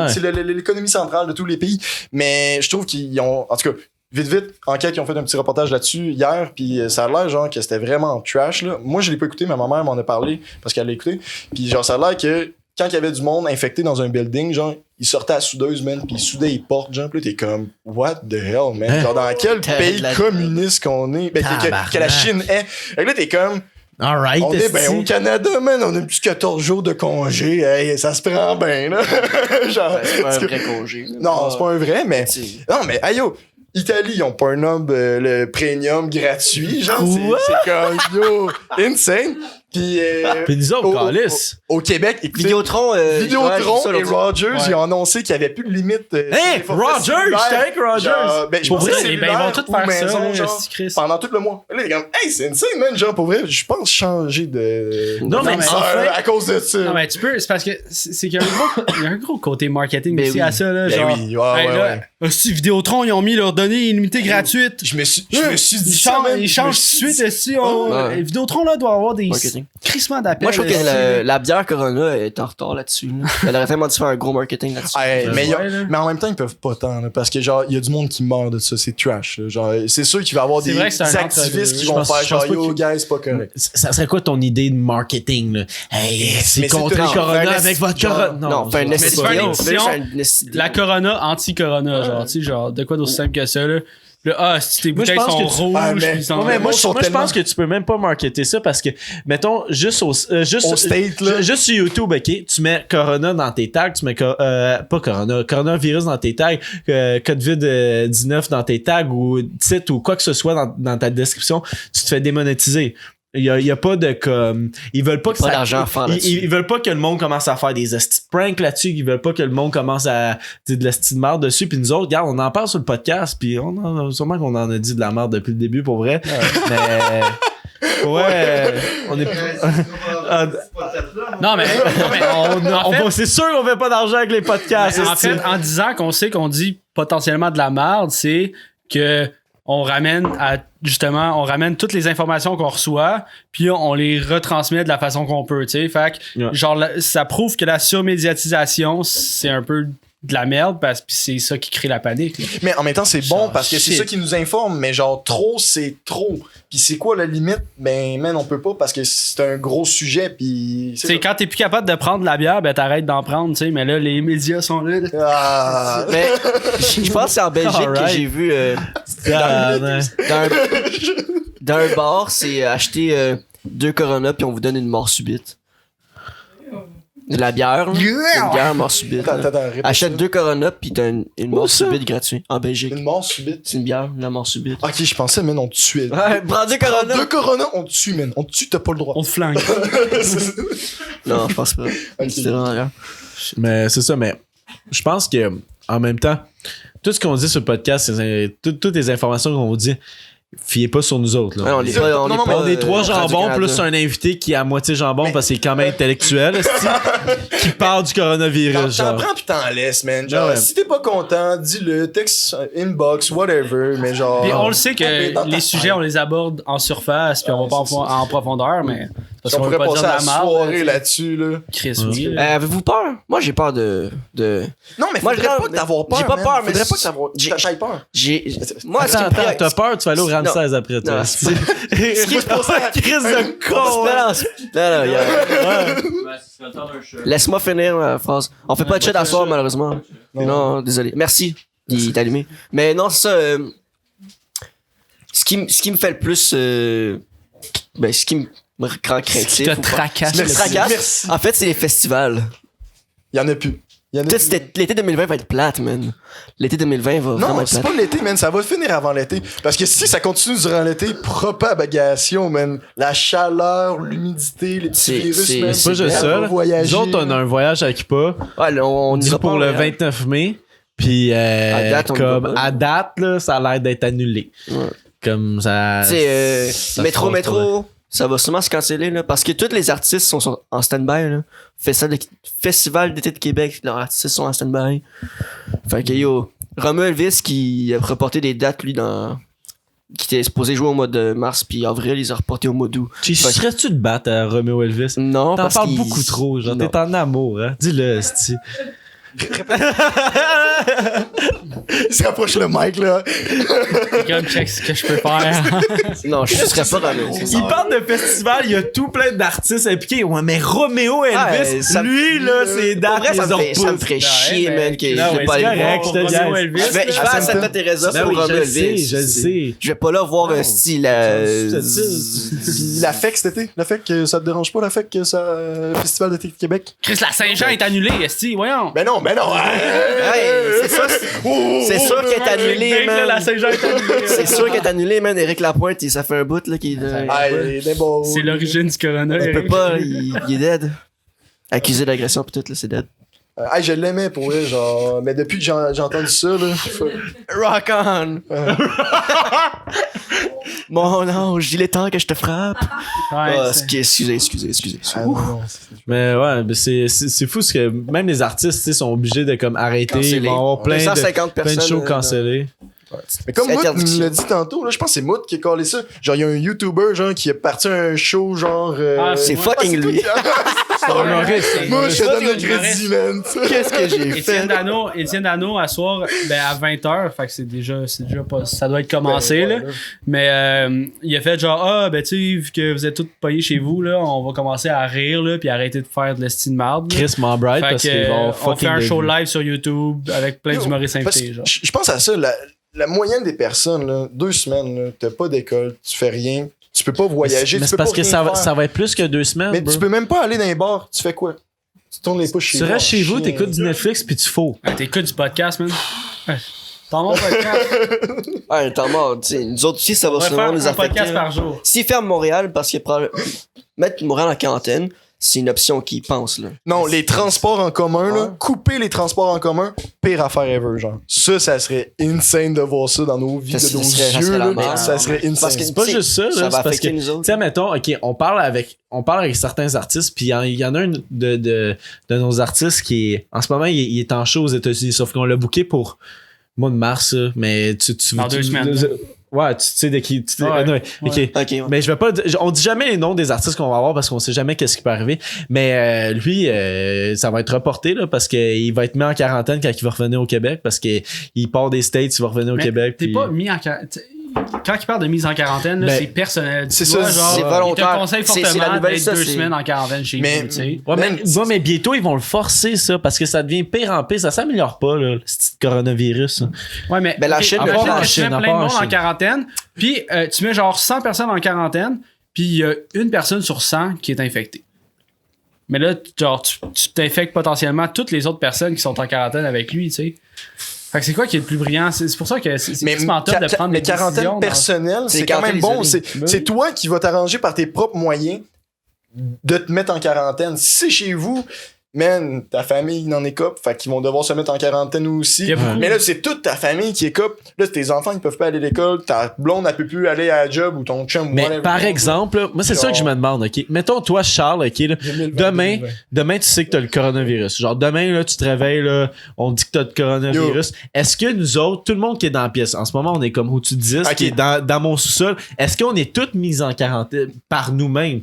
c'est l'économie centrale de tous les pays, mais je trouve qu'ils ont, en tout cas, vite, Enquête, ils ont fait un petit reportage là-dessus hier, puis ça a l'air genre que c'était vraiment trash, là. Moi, je l'ai pas écouté, mais ma mère m'en a parlé parce qu'elle l'a écouté, puis genre, ça a l'air que quand il y avait du monde infecté dans un building, genre, ils sortaient à soudeuse, man, puis ils soudaient les portes, genre, pis là, t'es comme, what the hell, man? Genre, dans quel pays communiste qu'on est? Ben, que la Chine est. Fait que là, t'es comme, alright, on est au Canada, man, on a plus 14 jours de congé. Hey, ça se prend bien, là. Genre, c'est pas un vrai congé. Non, c'est pas un vrai, mais. Non, mais, aïe, yo, Italie, ils ont pas un homme le premium gratuit. Genre, c'est comme, yo, insane. Puis nous autres, calice. Au Québec, écoutez, Vidéotron et Rogers, ils ont annoncé qu'il n'y avait plus de limite. Rogers! J'étais avec Rogers! Pour vrai, ils vont tout faire ça, genre, pendant tout le mois. Là, il est comme, hey, c'est insane, man. Genre, pour vrai, je pense changer de. Non, mais à cause de ça. Non, mais tu peux, c'est parce que c'est qu'il y a un gros côté marketing aussi à ça, là. Genre, oui, ouais. Si Vidéotron, ils ont mis leurs données illimitées gratuites. Je me suis dit ça, man. Ils changent tout de suite. Vidéotron, là, doit avoir des Crissement d'appel. Moi, je trouve que la bière Corona est en retard là-dessus. Là. Elle aurait tellement dû faire un gros marketing là-dessus. Mais en même temps, ils peuvent pas tant, là, parce que genre, il y a du monde qui meurt de ça, c'est trash. Là. Genre, c'est sûr qu'il va y avoir des activistes qui vont faire genre, yo, guys, c'est pas correct. Ça serait quoi ton idée de marketing, là? Hey, c'est mais contre c'est le tout- corona genre, avec votre genre- corona. Non, fais un mais c'est pas une édition. édition. La Corona anti-Corona, genre, tu sais, genre, de quoi d'aussi simple que ça, là. Si tes Moi, je bouteilles pense sont que tu- rouges, Ah, mais- puis ils sont- Ouais, mais moi, sont je tellement- pense que tu peux même pas marketer ça parce que, mettons, juste au state, là. juste sur YouTube, ok, tu mets Corona dans tes tags, tu mets pas Corona, coronavirus dans tes tags, COVID-19 dans tes tags ou titre ou quoi que ce soit dans ta description, tu te fais démonétiser. Il y a pas de comme ils veulent pas que Pas ça d'argent à faire là-dessus. ils veulent pas que le monde commence à faire des hosties de pranks là-dessus, ils veulent pas que le monde commence à dire de l'hostie de merde dessus, puis nous autres regarde, on en parle sur le podcast, puis sûrement qu'on en a dit de la merde depuis le début pour vrai. Mais on est Non, mais en fait, c'est sûr qu'on fait pas d'argent avec les podcasts. en fait, en disant qu'on sait qu'on dit potentiellement de la merde, c'est que on ramène toutes les informations qu'on reçoit, puis on les retransmet de la façon qu'on peut, tu sais. Fait que, Ouais. genre, ça prouve que la surmédiatisation, c'est un peu de la merde, parce que c'est ça qui crée la panique. Là. Mais en même temps, c'est bon Genre, parce que c'est shit. ça qui nous informe, mais genre trop, c'est trop. Puis c'est quoi la limite? Ben, man, on peut pas parce que c'est un gros sujet, puis C'est quand t'es plus capable de prendre de la bière, ben t'arrêtes d'en prendre, tu sais. Mais là, les médias sont là. Ah. Mais je pense que c'est en Belgique Alright. que j'ai vu dans un bar, c'est acheter 2 Corona puis on vous donne une mort subite. De la bière, là. Une bière mort subite. là. Répète Achète ça. 2 Corona puis t'as une mort ça? subite gratuite en Belgique. Une mort subite. C'est une bière, la mort subite. Ok, je pensais, man, on te tuait. Ouais, prends 2 Corona. Deux Corona, on te tue, man. On te tue, t'as pas le droit. On te flingue. Non, je pense pas. C'était vraiment rien. Mais c'est ça, mais je pense que en même temps, tout ce qu'on dit sur le podcast, toutes les informations qu'on vous dit, fiez pas sur nous autres. Là. Ouais, on est Non, pas, non, on est mais pas, On est trois jambons Radio-Canada. plus un invité qui est à moitié jambon parce qu'il est quand même intellectuel, esti, qui parle du coronavirus. T'en Genre. prends pis t'en laisses, man. Genre, Ouais. si t'es pas content, dis-le, texte, inbox, whatever, mais genre. Puis on le sait Dans que ta les sujets, on les aborde en surface, puis on va pas c'est ça. en profondeur, mais. Parce on qu'on veut pourrait pas dire passer de la la merde. soirée là-dessus, là. Chris, oui. Avez-vous peur? Moi, j'ai peur de... Non, mais Moi, faudrait je- pas que d'avoir peur. j'ai pas man. peur, mais Faudrait pas que j'ai- t'aies peur. Moi, ce qui me Attends, pré- t'as peur, tu vas aller au Ramsès après toi. Non, esti. Crise de con. Non, Laisse-moi finir la phrase. On fait pas de chat à soir, malheureusement. Non, désolé. Merci. Il est allumé. Mais non, c'est ça. Ce qui me fait le plus... ce qui me rend craintif... te ou pas- tracasse. Ce qui me Merci. tracasse, Merci. en fait, c'est les festivals. Il y en a plus. Il y en a Peut-être plus. l'été 2020 va être plate, man. L'été 2020 va vraiment Non, être c'est plate. pas l'été, man. Ça va finir avant l'été. Parce que si ça continue durant l'été, propagation, man. La chaleur, l'humidité, les petits C'est- virus, c'est- man. C'est pas juste Elle ça. va là. voyager. Nous autres, on a un voyage à Kipa. Ouais, là, on dit ira pour pas, le hein. 29 mai. Puis, À date, on y va comme pas. à date, là, ça a l'air d'être annulé. Ouais. Comme ça. Tu sais, ça métro, se passe métro, ça va sûrement se canceller, là, parce que tous les artistes sont en stand-by, là. Festival d'été de Québec, leurs artistes sont en stand-by. Fait que, yo, Romeo Elvis qui a reporté des dates, lui, qui était supposé jouer au mois de mars, puis avril, ils ont reporté au mois d'août. Tu Fait que- serais-tu de battre à Romeo Elvis? Non, T'en parce parles qu'il... beaucoup trop, genre, Non. t'es en amour, hein? Dis-le, esti. Il se rapproche le mic, là. Comme check ce que je peux faire. Non, je serais pas Romeo. Il parle de festival, il y a tout plein d'artistes impliqués. Ouais, mais Romeo Elvis, ça- lui, là, c'est Pour dates, vrai, ça les me ferait chier, Ouais, man, que je non, vais ouais, pas c'est aller correct, voir. je te Romeo dis. Elvis. Je vais à Ah, Santa Teresa Ben pour oui, Romeo je le sais, Elvis. je le sais. Je vais pas là voir un style... Puis la FEC cet été. La FEC, ça te dérange pas, la FEC, ça. Festival d'été de Québec? Chris, la Saint-Jean est annulée, esti, voyons. Ben non, ben non. Ouais, c'est ça. C'est sûr qu'elle est annulée, Mec, là, la man. Saint-Jean est annulée. C'est sûr qu'elle est annulée, man. Éric Lapointe, ça fait un bout, là, qu'il Ah, il est beau. C'est l'origine du corona. il peut Eric. pas, il est dead. Accusé d'agression pis tout, là, c'est dead. Ah, je l'aimais pour vrai, genre. Mais depuis que j'ai entendu ça, là. Rock on! Mon ange, il est temps que je te frappe. Ouais, Ah, c'est- excusez. Ah, non, non, Mais ouais, mais c'est fou parce que même les artistes, tu sais, sont obligés de comme arrêter. Ils Cancellé. vont avoir plein 250 de personnes. shows cancellés. Mais comme C'est Mout interdiction. nous l'a dit tantôt, là, je pense que c'est Mout qui a collé ça. Genre, il y a un YouTuber, genre, qui est parti à un show, genre. C'est fucking lui. C'est un humoriste. Moi, je te donne le humoriste. crédit, man. Qu'est-ce que j'ai fait? Étienne Dano, à soir, ben à 20h, fait que c'est déjà pas, ça doit être commencé, là. Mais il a fait genre, ben tu sais, vu que vous êtes tous payés chez vous, là, on va commencer à rire, là, puis arrêter de faire de l'estime de marde. là. Chris Mambride, Fait parce que, qu'ils vont on fait fucking un show le- live sur YouTube avec plein d'humoristes Parce invités, que genre. Je pense à ça, la moyenne des personnes, là, 2 semaines, là, t'as pas d'école, tu fais rien, tu peux pas voyager, Mais tu c'est peux parce pas que rien ça faire. va être plus que 2 semaines. Mais bro. tu peux même pas aller dans les bars, tu fais quoi? Tu tournes les pouces chez Tu toi. restes chez vous, chien. t'écoutes du Netflix, puis tu fous. T'écoutes du podcast, man. Ouais. T'en mon podcast. Ouais, t'es mort. Tu sais, nous autres aussi, ça On va va sûrement faire nous un affecter. podcast là. par jour. S'ils ferment Montréal, parce que mettre Montréal en quarantaine, c'est une option qu'ils pensent, là. Non, les transports en commun, là, Ouais. couper les transports en commun, pire affaire ever, genre. Ça serait insane de voir ça dans nos vies, Ça de nos serait yeux, la là. merde. Ça serait Parce insane. que C'est pas tu sais, juste ça, là, Ça c'est va parce affecter que, nous tu autres. sais, mettons, OK, on parle avec certains artistes, puis il y en a un de nos artistes qui est, en ce moment, il est en show aux États-Unis, sauf qu'on l'a booké pour mois de mars, là, mais tu Dans 2 semaines. Ouais, tu sais de qui. Ouais. Anyway, OK. Ok, ouais. Mais je vais pas. On dit jamais les noms des artistes qu'on va avoir parce qu'on sait jamais qu'est-ce qui peut arriver. Mais lui, ça va être reporté là, parce qu'il va être mis en quarantaine quand il va revenir au Québec parce qu'il part des States, il va revenir au Mais Québec. T'es puis- pas mis en quarantaine. Quand il parle de mise en quarantaine, là, Ben, c'est personnel. Tu c'est dois, ça, genre, c'est Il volontaire. te conseille C'est la fortement nouvelle, d'être ça, 2 c'est- semaines en quarantaine chez Mais- vous, tu sais. Ouais, mais bientôt, ils vont le forcer, ça, parce que ça devient pire en pire. Ça s'améliore pas, là, ce petit coronavirus. hein. Ouais, mais Ben, la ok, Chine, imagine à part en que tu Chine, mets à plein part de en monde en Chine. quarantaine, puis tu mets genre 100 personnes en quarantaine, puis il y a une personne sur 100 qui est infectée. Mais là, genre, tu t'infectes potentiellement toutes les autres personnes qui sont en quarantaine avec lui, tu sais. Fait que c'est quoi qui est le plus brillant? C'est pour ça que c'est Mais quasiment top de prendre mais des décisions. quarantaine dans- personnelle, C'est c'est quand même quarantaine bon. isolée. C'est toi qui vas t'arranger par tes propres moyens de te mettre en quarantaine. Si c'est chez vous, man, ta famille n'en est cop, fait qu'ils vont devoir se mettre en quarantaine aussi. Il y a beaucoup- Mais là, c'est toute ta famille qui est cop. Là, tes enfants, ils peuvent pas aller à l'école, ta blonde, elle peut plus aller à la job ou ton chum, Mais whatever. par exemple, là, moi, c'est ça que je me demande, OK? Mettons, toi, Charles, OK, là, 2020. demain, tu sais que t'as le coronavirus. Genre, demain, là, tu te réveilles, là, on te dit que t'as le coronavirus. Est-ce que nous autres, tout le monde qui est dans la pièce, en ce moment, on est comme au-dessus de 10, Ok. qui est dans mon sous-sol, est-ce qu'on est tous mis en quarantaine par nous-mêmes?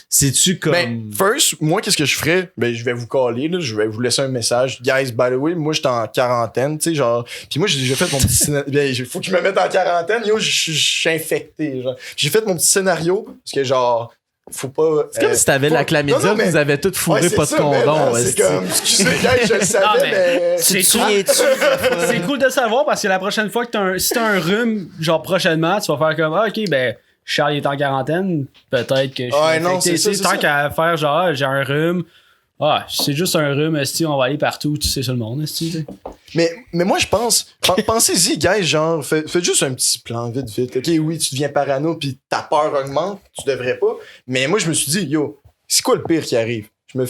C'est-tu comme... Ben, first, moi, qu'est-ce que je ferais? Ben, je vais vous caller, là. Je vais vous laisser un message. Guys, by the way, moi, j'étais en quarantaine, tu sais, genre. Puis moi, j'ai fait mon petit scénario. Ben, faut que je me mette en quarantaine. Yo, je suis infecté, genre. J'ai fait mon petit scénario. Parce que, genre, faut pas. c'est comme si t'avais la chlamydia, non, mais- vous avez tout fourré, Ouais, c'est pas de ça, man, condom. hein, c'est esti. comme, excusez, guys, je le Non, savais, mais mais. c'est Tu te cool. souviens-tu? C'est cool de savoir parce que la prochaine fois que si t'as un rhume, genre prochainement, tu vas faire comme, ah, ok, ben, Charles est en quarantaine, peut-être que je suis Ouais, non, infecté. c'est ça, Tu sais, c'est tant ça. qu'à faire genre, ah, j'ai un rhume, ah, c'est juste un rhume, esti, on va aller partout, tu sais, sur le monde, esti, tu sais. Mais moi, je pense. Pensez-y, guys, genre, faites juste un petit plan vite, vite. Ok, oui, tu deviens parano, puis ta peur augmente, tu devrais pas. Mais moi, je me suis dit, yo, c'est quoi le pire qui arrive? Je me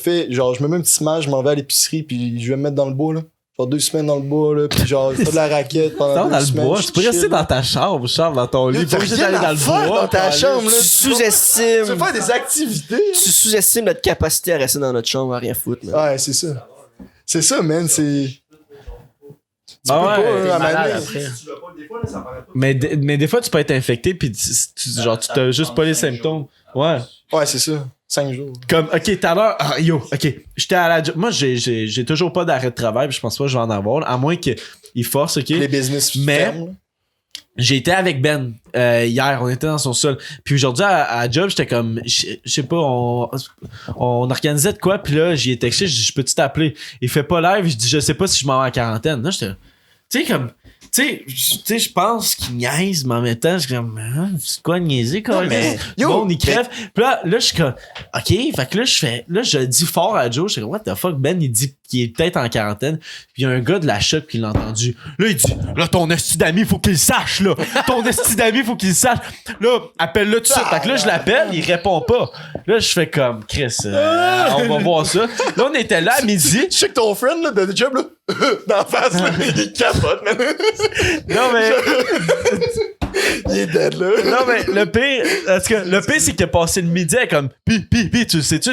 mets un petit smash, je m'en vais à l'épicerie, puis je vais me mettre dans le bois, là. Genre 2 semaines dans le bois, là, puis genre, je fais de la raquette pendant Non, 2 dans le semaines. bois, je tu peux rester chill. dans ta chambre, Charles, dans ton lit. Yo, Pas t'as obligé rien d'aller à dans le faire bois. dans ta chambre, là. Tu Tu sous-estimes. veux faire des activités, là. Tu sous-estimes notre capacité à rester dans notre chambre à rien foutre, man. Ouais, c'est ça. C'est ça, man, c'est. Ah peux ouais, pas, t'es à malade m'amener. après. Mais des fois, tu peux être infecté, puis genre, tu t'as juste pas les symptômes. Ouais. Ouais, c'est ça. 5 jours. Comme, ok, tout à l'heure, ok, j'étais à la job. Moi, j'ai toujours pas d'arrêt de travail, puis je pense pas que je vais en avoir, à moins qu'il force, ok. Les business Mais- ferment, là. J'ai été avec Ben hier, on était dans son sol. Puis aujourd'hui, à la job, j'étais comme, je sais pas, on organisait de quoi, puis là, j'y ai texté, je dis, je peux-tu t'appeler? Il fait pas live, je dis, je sais pas si je m'en vais en quarantaine. Là, j'étais, tu sais, comme, tu sais, je pense qu'il niaise, mais en même temps, je suis comme, ah, c'est quoi niaiser, quand mais- même? yo, Bon, il crève. Puis là, je suis comme, ok, fait que là, je dis fort à Joe, je suis comme, what the fuck, Ben, il dit qu'il est peut-être en quarantaine. Puis il y a un gars de la shop qui l'a entendu. Là, il dit, là, ton esti d'ami, faut qu'il le sache, là. Ton esti d'ami, faut qu'il le sache. Là, appelle-le tout de suite. Fait que là, je l'appelle, il répond pas. Là, je fais comme, Chris, on va voir ça. Là, on était là à midi. Je sais que ton friend, là, de job, là, d'en face, là, il capote, man. Non, mais, Il est dead, là. non, mais le pire, parce que le pire, c'est qu'il a passé le midi à comme, pis, tu le sais-tu.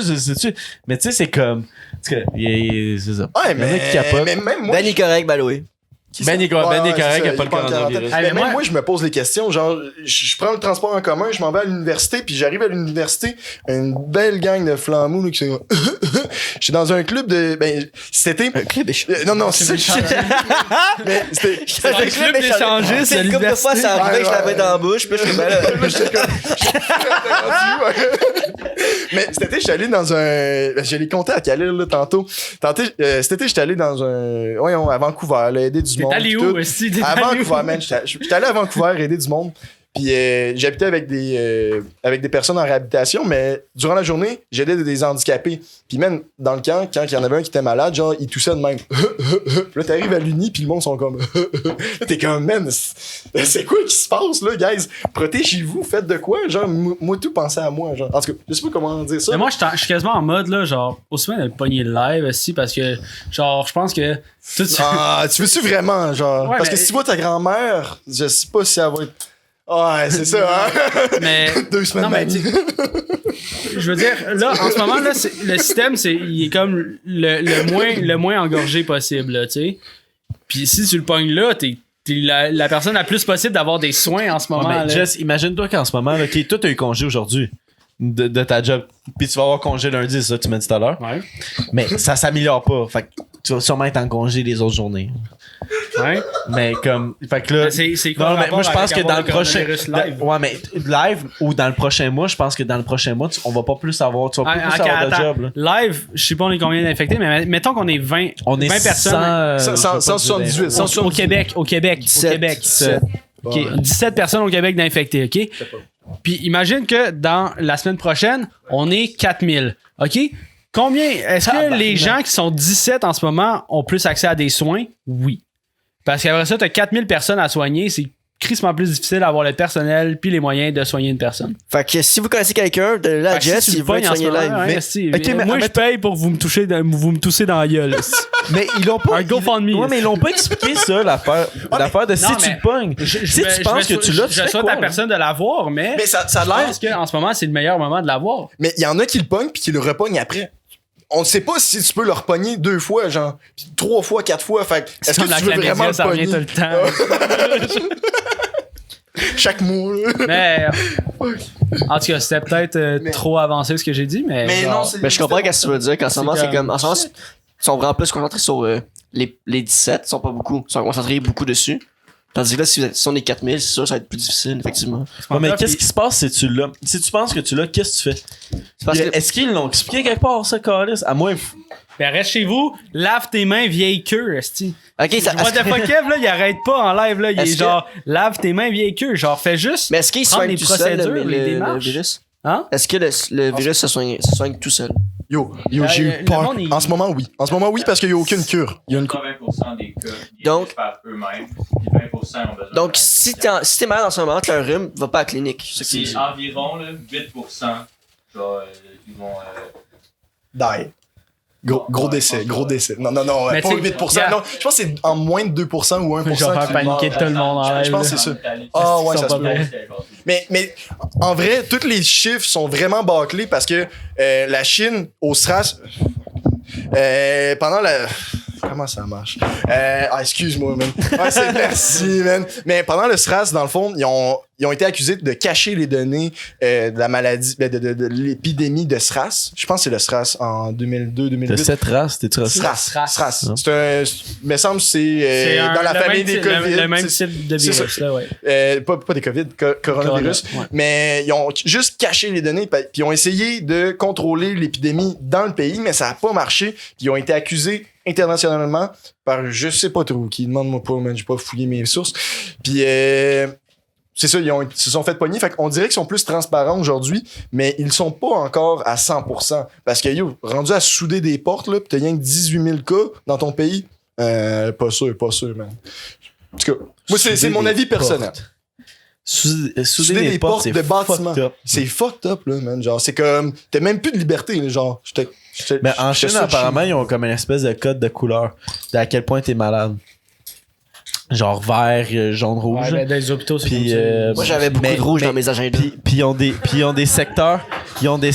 Mais tu sais, c'est comme, parce que, c'est ça. Ouais, Il y en a mais, qui capotent. mais même moi, Danny correct, by the way. Ben est correct, il n'y a pas le coronavirus. Mais moi- moi, je me pose les questions. Genre, je prends le transport en commun, je m'en vais à l'université, puis j'arrive à l'université, une belle gang de flambous, là, qui sont. J'étais dans un club de. Ben, c'était. Un club échange. Non, c'est ça. Mais c'était. C'est un club d'échangistes C'est à une couple de fois, ça arrivait, Ouais, je l'avais ouais. dans la bouche, puis je suis ben là. Mais cet été, j'étais allé dans un. Je l'ai compté à Khalil, là, tantôt. Cet été, j'étais allé dans un. Voyons, à Vancouver, là, aider du T'es monde. allé puis où, tout. esti? T'es À allé où? Vancouver, man. J'étais allé à Vancouver aider du monde. Puis j'habitais avec des personnes en réhabilitation, mais durant la journée, j'aidais des handicapés. Puis même dans le camp, quand il y en avait un qui était malade, genre, il toussait de même. Puis là, t'arrives à l'uni, puis le monde sont comme... Là, t'es comme, man, c'est quoi qui se passe, là, guys? Protégez-vous, faites de quoi? Genre, moi, tout pensait à moi, genre. En tout cas, je sais pas comment dire ça. Mais moi, je suis quasiment en mode, là, genre, aussi bien de le pogner live aussi, parce que, genre, je pense que tout ça. Ah, tu veux-tu vraiment, genre? Ouais, Parce que mais- si tu vois ta grand-mère, je sais pas si elle va être... Ouais, c'est ça, hein? Mais. 2 semaines Non, mais mamie. Je veux dire, là, en ce moment, là, le système, il est comme le moins engorgé possible, là, tu sais. Puis si tu le pognes là, t'es la personne la plus possible d'avoir des soins en ce moment. Ouais, mais là. Jess, imagine-toi qu'en ce moment, là, toi, t'as eu congé aujourd'hui de ta job, puis tu vas avoir congé lundi, c'est ça, tu m'as dit tout à l'heure. Ouais. Mais ça s'améliore pas. Fait que tu vas sûrement être en congé les autres journées. Ouais. Mais comme. Fait que là. Mais c'est quoi Non, le mais rapport moi, je pense avec que dans avoir le prochain. coronavirus live? Ouais, mais live ou dans le prochain mois, je pense que dans le prochain mois, on va pas plus avoir. Tu vas pas plus Ok, avoir de attends. job, là. Live, je sais pas on est combien d'infectés, mais mettons qu'on est 20, On est 20 personnes 178, 178. au Québec. Au 17. Québec. 17. OK, 17 personnes au Québec d'infectés, OK? Puis imagine que dans la semaine prochaine, on est 4000, OK? Combien, est-ce que les gens qui sont 17 en ce moment ont plus accès à des soins? Oui. Parce qu'après ça, t'as 4000 personnes à soigner, c'est crissement plus difficile d'avoir le personnel puis les moyens de soigner une personne. Fait que si vous connaissez quelqu'un de la Fait que Jess, si tu il le veut pognes être en ce soigné moment, live. ouais, si, ok, mais moi, je admettons- paye pour vous me toucher dans la gueule. Mais ils l'ont pas. Un GoFundMe. Ouais, mais ils l'ont pas expliqué, ça, l'affaire. L'affaire de si non, tu mais- le pognes. Si tu penses que tu l'as, tu je fais souhaite quoi, à là? personne de l'avoir, mais ça a je l'air. pense qu'en ce moment, c'est le meilleur moment de l'avoir. Mais il y en a qui le pognent puis qui le repognent après. On ne sait pas si tu peux le repogner 2 fois, genre, puis 3 fois, 4 fois. Fait que, est-ce que Comme la tu veux vraiment chlamydia, le ça revient pogner tout le temps. chaque mois? Là. Mais en tout cas, c'était peut-être Mais- trop avancé ce que j'ai dit, mais genre, c'est. Mais je comprends ce que tu veux dire, qu'en ce moment, c'est comme. En ce moment, ils sont vraiment plus concentrés sur les 17, ils sont pas beaucoup. Ils sont concentrés beaucoup dessus. Tandis que là, si on est 4000, c'est sûr, ça va être plus difficile, effectivement. Ouais, mais Puis- qu'est-ce qui se passe si tu l'as? Si tu penses que tu l'as, qu'est-ce que tu fais? C'est parce que. Est-ce qu'ils l'ont expliqué quelque part, ça, Carlis? À moi, ben, reste chez vous, lave tes mains, vieille queue, esti. Ok, ça. What the fuck, Kev, là, il arrête pas en live, là. Il est Est-ce que- genre, lave tes mains, vieille queue. Genre, fais juste. Mais est-ce qu'il prendre soigne les tout seul, procédures, les le démarches. virus? Hein? Est-ce que le virus se soigne tout seul? Yo, j'ai le eu peur. monde, il- En ce moment, oui. En ce moment, oui, parce qu'il n'y a aucune cure. Il y a une 80% des cas guéris Donc- par eux-mêmes, puis 20% ont besoin Donc, d'un si médecin. t'es malade en ce moment, t'as un rhume, va pas à la clinique. C'est ça que tu C'est dis. environ là, 8%. Genre, ils vont. die. Gros décès, gros décès. Non, Mais pas tu sais, 8%. gars- Non, je pense que c'est en moins de 2% ou 1%. Je vais faire qui paniquer meurt. tout le monde en live. Je pense que là. c'est ça. Ah ouais, Ils ça sont se pas peut. vrais. Mais en vrai, tous les chiffres sont vraiment bâclés parce que la Chine, au SRAS, pendant la... Comment ça marche? Excuse-moi, man. Ouais, c'est merci, man. Mais pendant le SRAS, dans le fond, ils ont été accusés de cacher les données de la maladie, de l'épidémie de SRAS. Je pense que c'est le SRAS en 2002-2008. t'as cette race, t'es raciste. SRAS. Non. C'est un... Me semble que c'est dans la le famille même des type- COVID. Le même C'est- type de c'est ça. virus, là, ouais. pas des COVID, coronavirus. Corona, ouais. Mais ils ont juste caché les données, puis ils ont essayé de contrôler l'épidémie dans le pays, mais ça n'a pas marché. Puis ils ont été accusés internationalement par je sais pas trop qui. Demande-moi pas, man, j'ai pas fouillé mes sources. Puis c'est ça, ils se sont fait pogner. Fait qu'on dirait qu'ils sont plus transparents aujourd'hui, mais ils sont pas encore à 100%. Parce que, yo, rendu à souder des portes, là, pis t'as rien que 18 000 cas dans ton pays, pas sûr, man. En tout cas, moi, c'est Souder mon des avis personnel. portes. Souder des portes, c'est de bâtiments. fucked up. C'est fucked up, là, man. Genre, c'est comme, t'as même plus de liberté, là, genre. Mais en j'étais Chine, ça apparemment, chez- ils ont comme une espèce de code de couleur. De à quel point t'es malade. genre vert, jaune, rouge. Ouais, ben, dans les hôpitaux, c'est Puis, comme ça. Moi, j'avais beaucoup de rouge dans mes agendas. Puis ils ont des secteurs, ils ont des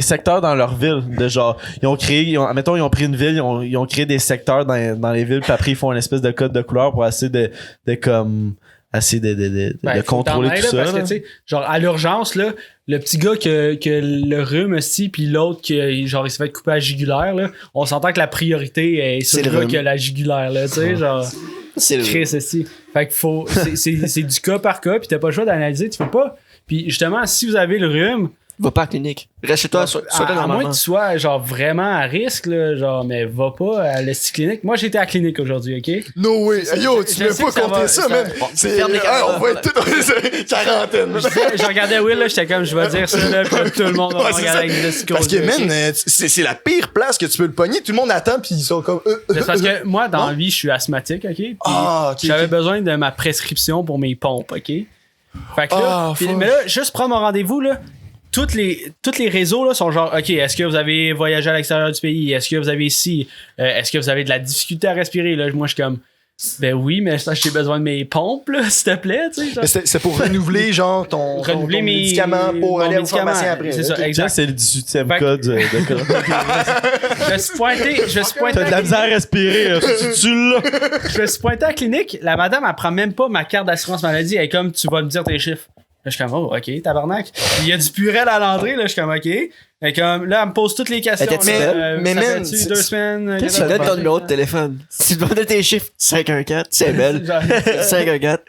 secteurs dans leur ville de genre ils ont pris une ville, ils ont créé des secteurs dans les villes, puis après ils font une espèce de code de couleur pour essayer de Ben, faut contrôler t'en tout aller, ça. là, parce que, là. tu sais, genre, à l'urgence, là, le petit gars que le rhume, aussi, puis l'autre qui, genre, il s'est fait couper à la jugulaire, là, on s'entend que la priorité est sur C'est le le gars rhume. qui a la jugulaire, là, tu sais, genre, C'est le Chris, aussi. Fait que c'est du cas par cas, puis t'as pas le choix d'analyser, tu peux pas. Puis justement, si vous avez le rhume, Va pas à la clinique. Reste chez toi, sois là à moins normalement. que tu sois, genre, vraiment à risque, là, genre, mais va pas à la clinique. Moi, j'étais à la clinique aujourd'hui, OK? No way. Hey, yo, tu je veux sais pas que ça compter va- ça, ça- man. C'est. ferme les caméras, on va être tous quarantaine. Je regardais Will, là, j'étais comme, je vais dire ça, là, puis là, tout le monde va Ouais, me c'est regarder ça. avec des Parce que, psychoses, man, OK? c'est la pire place que tu peux le pogner. Tout le monde attend, puis ils sont comme. C'est parce que moi, dans la vie, je suis asthmatique, OK? Puis Ah, ok. j'avais besoin de ma prescription pour mes pompes, OK? Fait que là, Ah, puis- fuck. mais là, juste prendre mon rendez-vous, là, toutes les réseaux là, sont genre, OK, est-ce que vous avez voyagé à l'extérieur du pays? Est-ce que vous avez ici? Est-ce que vous avez de la difficulté à respirer? Là, moi, je suis comme, ben oui, mais ça, j'ai besoin de mes pompes, là, s'il te plaît, tu sais. genre. Mais c'est pour renouveler, genre, ton Renouveler mes médicament pour mon aller au médicament. pharmacien après. C'est ça, Ok. exact. Ça, c'est le 18e Fait que- code de coronavirus. Je me suis pointé T'as de la misère à respirer, tu l'as. je me suis pointé à la clinique. La madame, elle prend même pas ma carte d'assurance maladie. Elle est comme, tu vas me dire tes chiffres. Là, je suis comme, oh, OK, tabarnak. Puis il y a du purel à l'entrée. Là, je suis comme, OK. Et comme, là, elle me pose toutes les questions. Elle était là, belle. Mais ça man, fait-tu c'est- 2 semaines? Qu'est-ce Tu que donnes ça ton numéro de téléphone. Si tu donnes tes chiffres, 514, c'est belle. 514.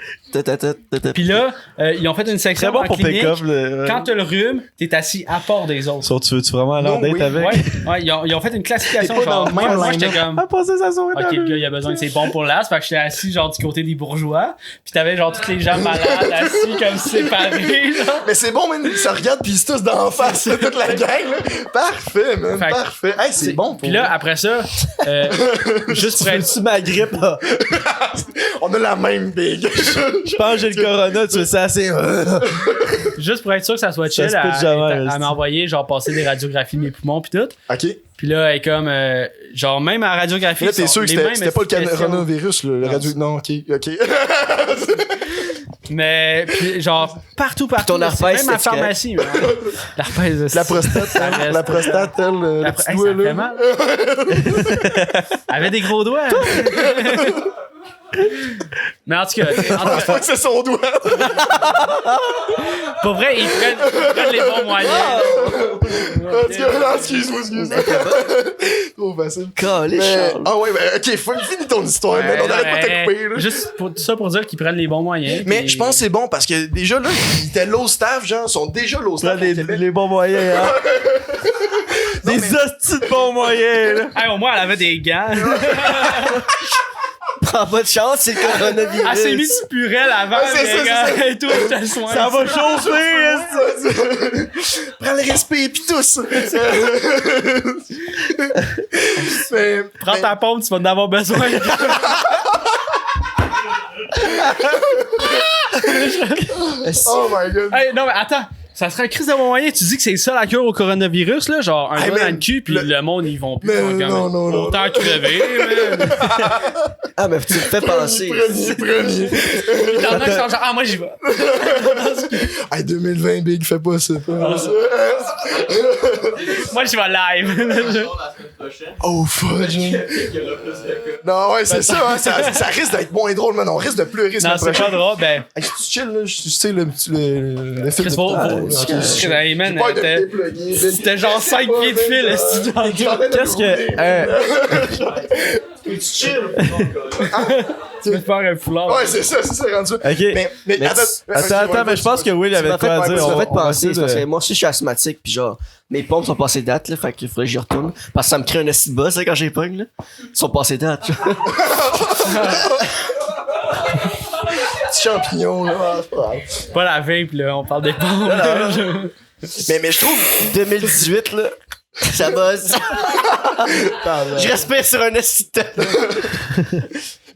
Puis là, ils ont fait une section Très bon en pour clinique. pick-up. Quand t'as le rhume, t'es assis à part des autres. Sauf tu veux-tu vraiment aller en Non, date oui. avec? Ouais, ils ont fait une classification. T'es pas Genre, dans le même moi, j'étais line-up. comme, Ah, passer sa soirée OK, dans le le- gars, il a besoin de ses pompes pour l'as. Fait que j'étais assis, genre, du côté des bourgeois. Puis t'avais, genre, toutes les gens malades, assis, comme séparés, genre. Mais c'est bon, man. Ils se regardent, puis ils se tous d'en face, toute la gang. Là. Parfait, man. Fait que- Parfait. Hey, c'est bon. Puis là, après ça, juste pour être. Tu ma grippe, là. On a la même big. Je pense que j'ai le corona, tu veux ça assez. Juste pour être sûr que ça soit Ça chill, se peut jamais, elle c'est- m'a envoyé genre passer des radiographies de mes poumons pis tout. OK. Puis là, elle est comme genre même à la radiographie. Là, t'es sont sûr que les c'était mêmes c'était pas le questions. coronavirus, le Non. radio. Non, OK. OK. Mais puis, genre partout. Ton là, c'est herpès, même à la c'était pharmacie. mais- L'herpès. La prostate, Ça reste- la prostate, elle, le La- petit hey, doigt, ça fait là. mal. Elle avait des gros doigts. Mais en tout cas, C'est son doigt. pour vrai, ils prennent les bons moyens. En tout cas, non, excuse-moi. Trop facile. Calé, Mais- Charles. Ah ouais, ben, OK, finis ton histoire, man. On arrête pas de te couper, là. Juste pour ça pour dire qu'ils prennent les bons moyens. Mais puis- je pense que c'est bon parce que déjà là, ils étaient low staff, genre, ils sont déjà low staff. au Québec. Les bons moyens, hein. Non, Des mais- hosties de bons moyens, là. Hey, au moins, elle avait des gants. Prends pas de chance, c'est le coronavirus. Elle s'est mis du purel avant, Ouais, c'est les ça, gars, c'est ça. et tout, c'était le soin. Ça va chauffer, Prends le respect pis tous. Mais- Prends mais- ta pompe, tu vas en avoir besoin. Oh my god. Hey, non, mais attends. Ça serait un crise de bon moyen. Tu dis que c'est ça la cure au coronavirus, là? Genre, un Hey, gars dans man, le cul, puis le monde, ils vont plus. Mais Ils vont comme, non. Autant crever, man. Ah, mais tu me fais penser. Premier. Il y en a qui sont genre, ah, moi, j'y vais. Hey, 2020, Big, fais pas ça. Moi, j'y vais live. La semaine prochaine. Oh fudge. Il y aura plus de cas. Non, ouais, c'est ça, hein, ça risque d'être moins drôle, man. On risque de pleurer Non, semaine c'est pas prochaine. drôle. Ben, Hey, je suis chill, là. Je sais le film Chris, de faut. Hey, man, Pas de t'es- dépluguer, c'était genre 5 pieds de fil, est-ce que tu t'en- Qu'est-ce que. Tu chill. tu veux te faire un foulard? Ouais, c'est ça, rendu. Ok. Mais Attends, mais je pense que Will Tu avait m'as fait, quoi à dire. tu m'as fait On va penser, essayer c'est parce que de- moi aussi je suis asthmatique, pis genre, mes pompes sont passées date, là, fait qu'il faudrait que j'y retourne. Parce que ça me crée un esti de boss, là, quand j'ai pogne, là. Ils sont passés date, genre. Petit champignon, là. Ah, c'est pas grave. Pas la vape, là, on parle des pompes. Mais je trouve. 2018, là, ça bosse. Je respire sur un esti de temps.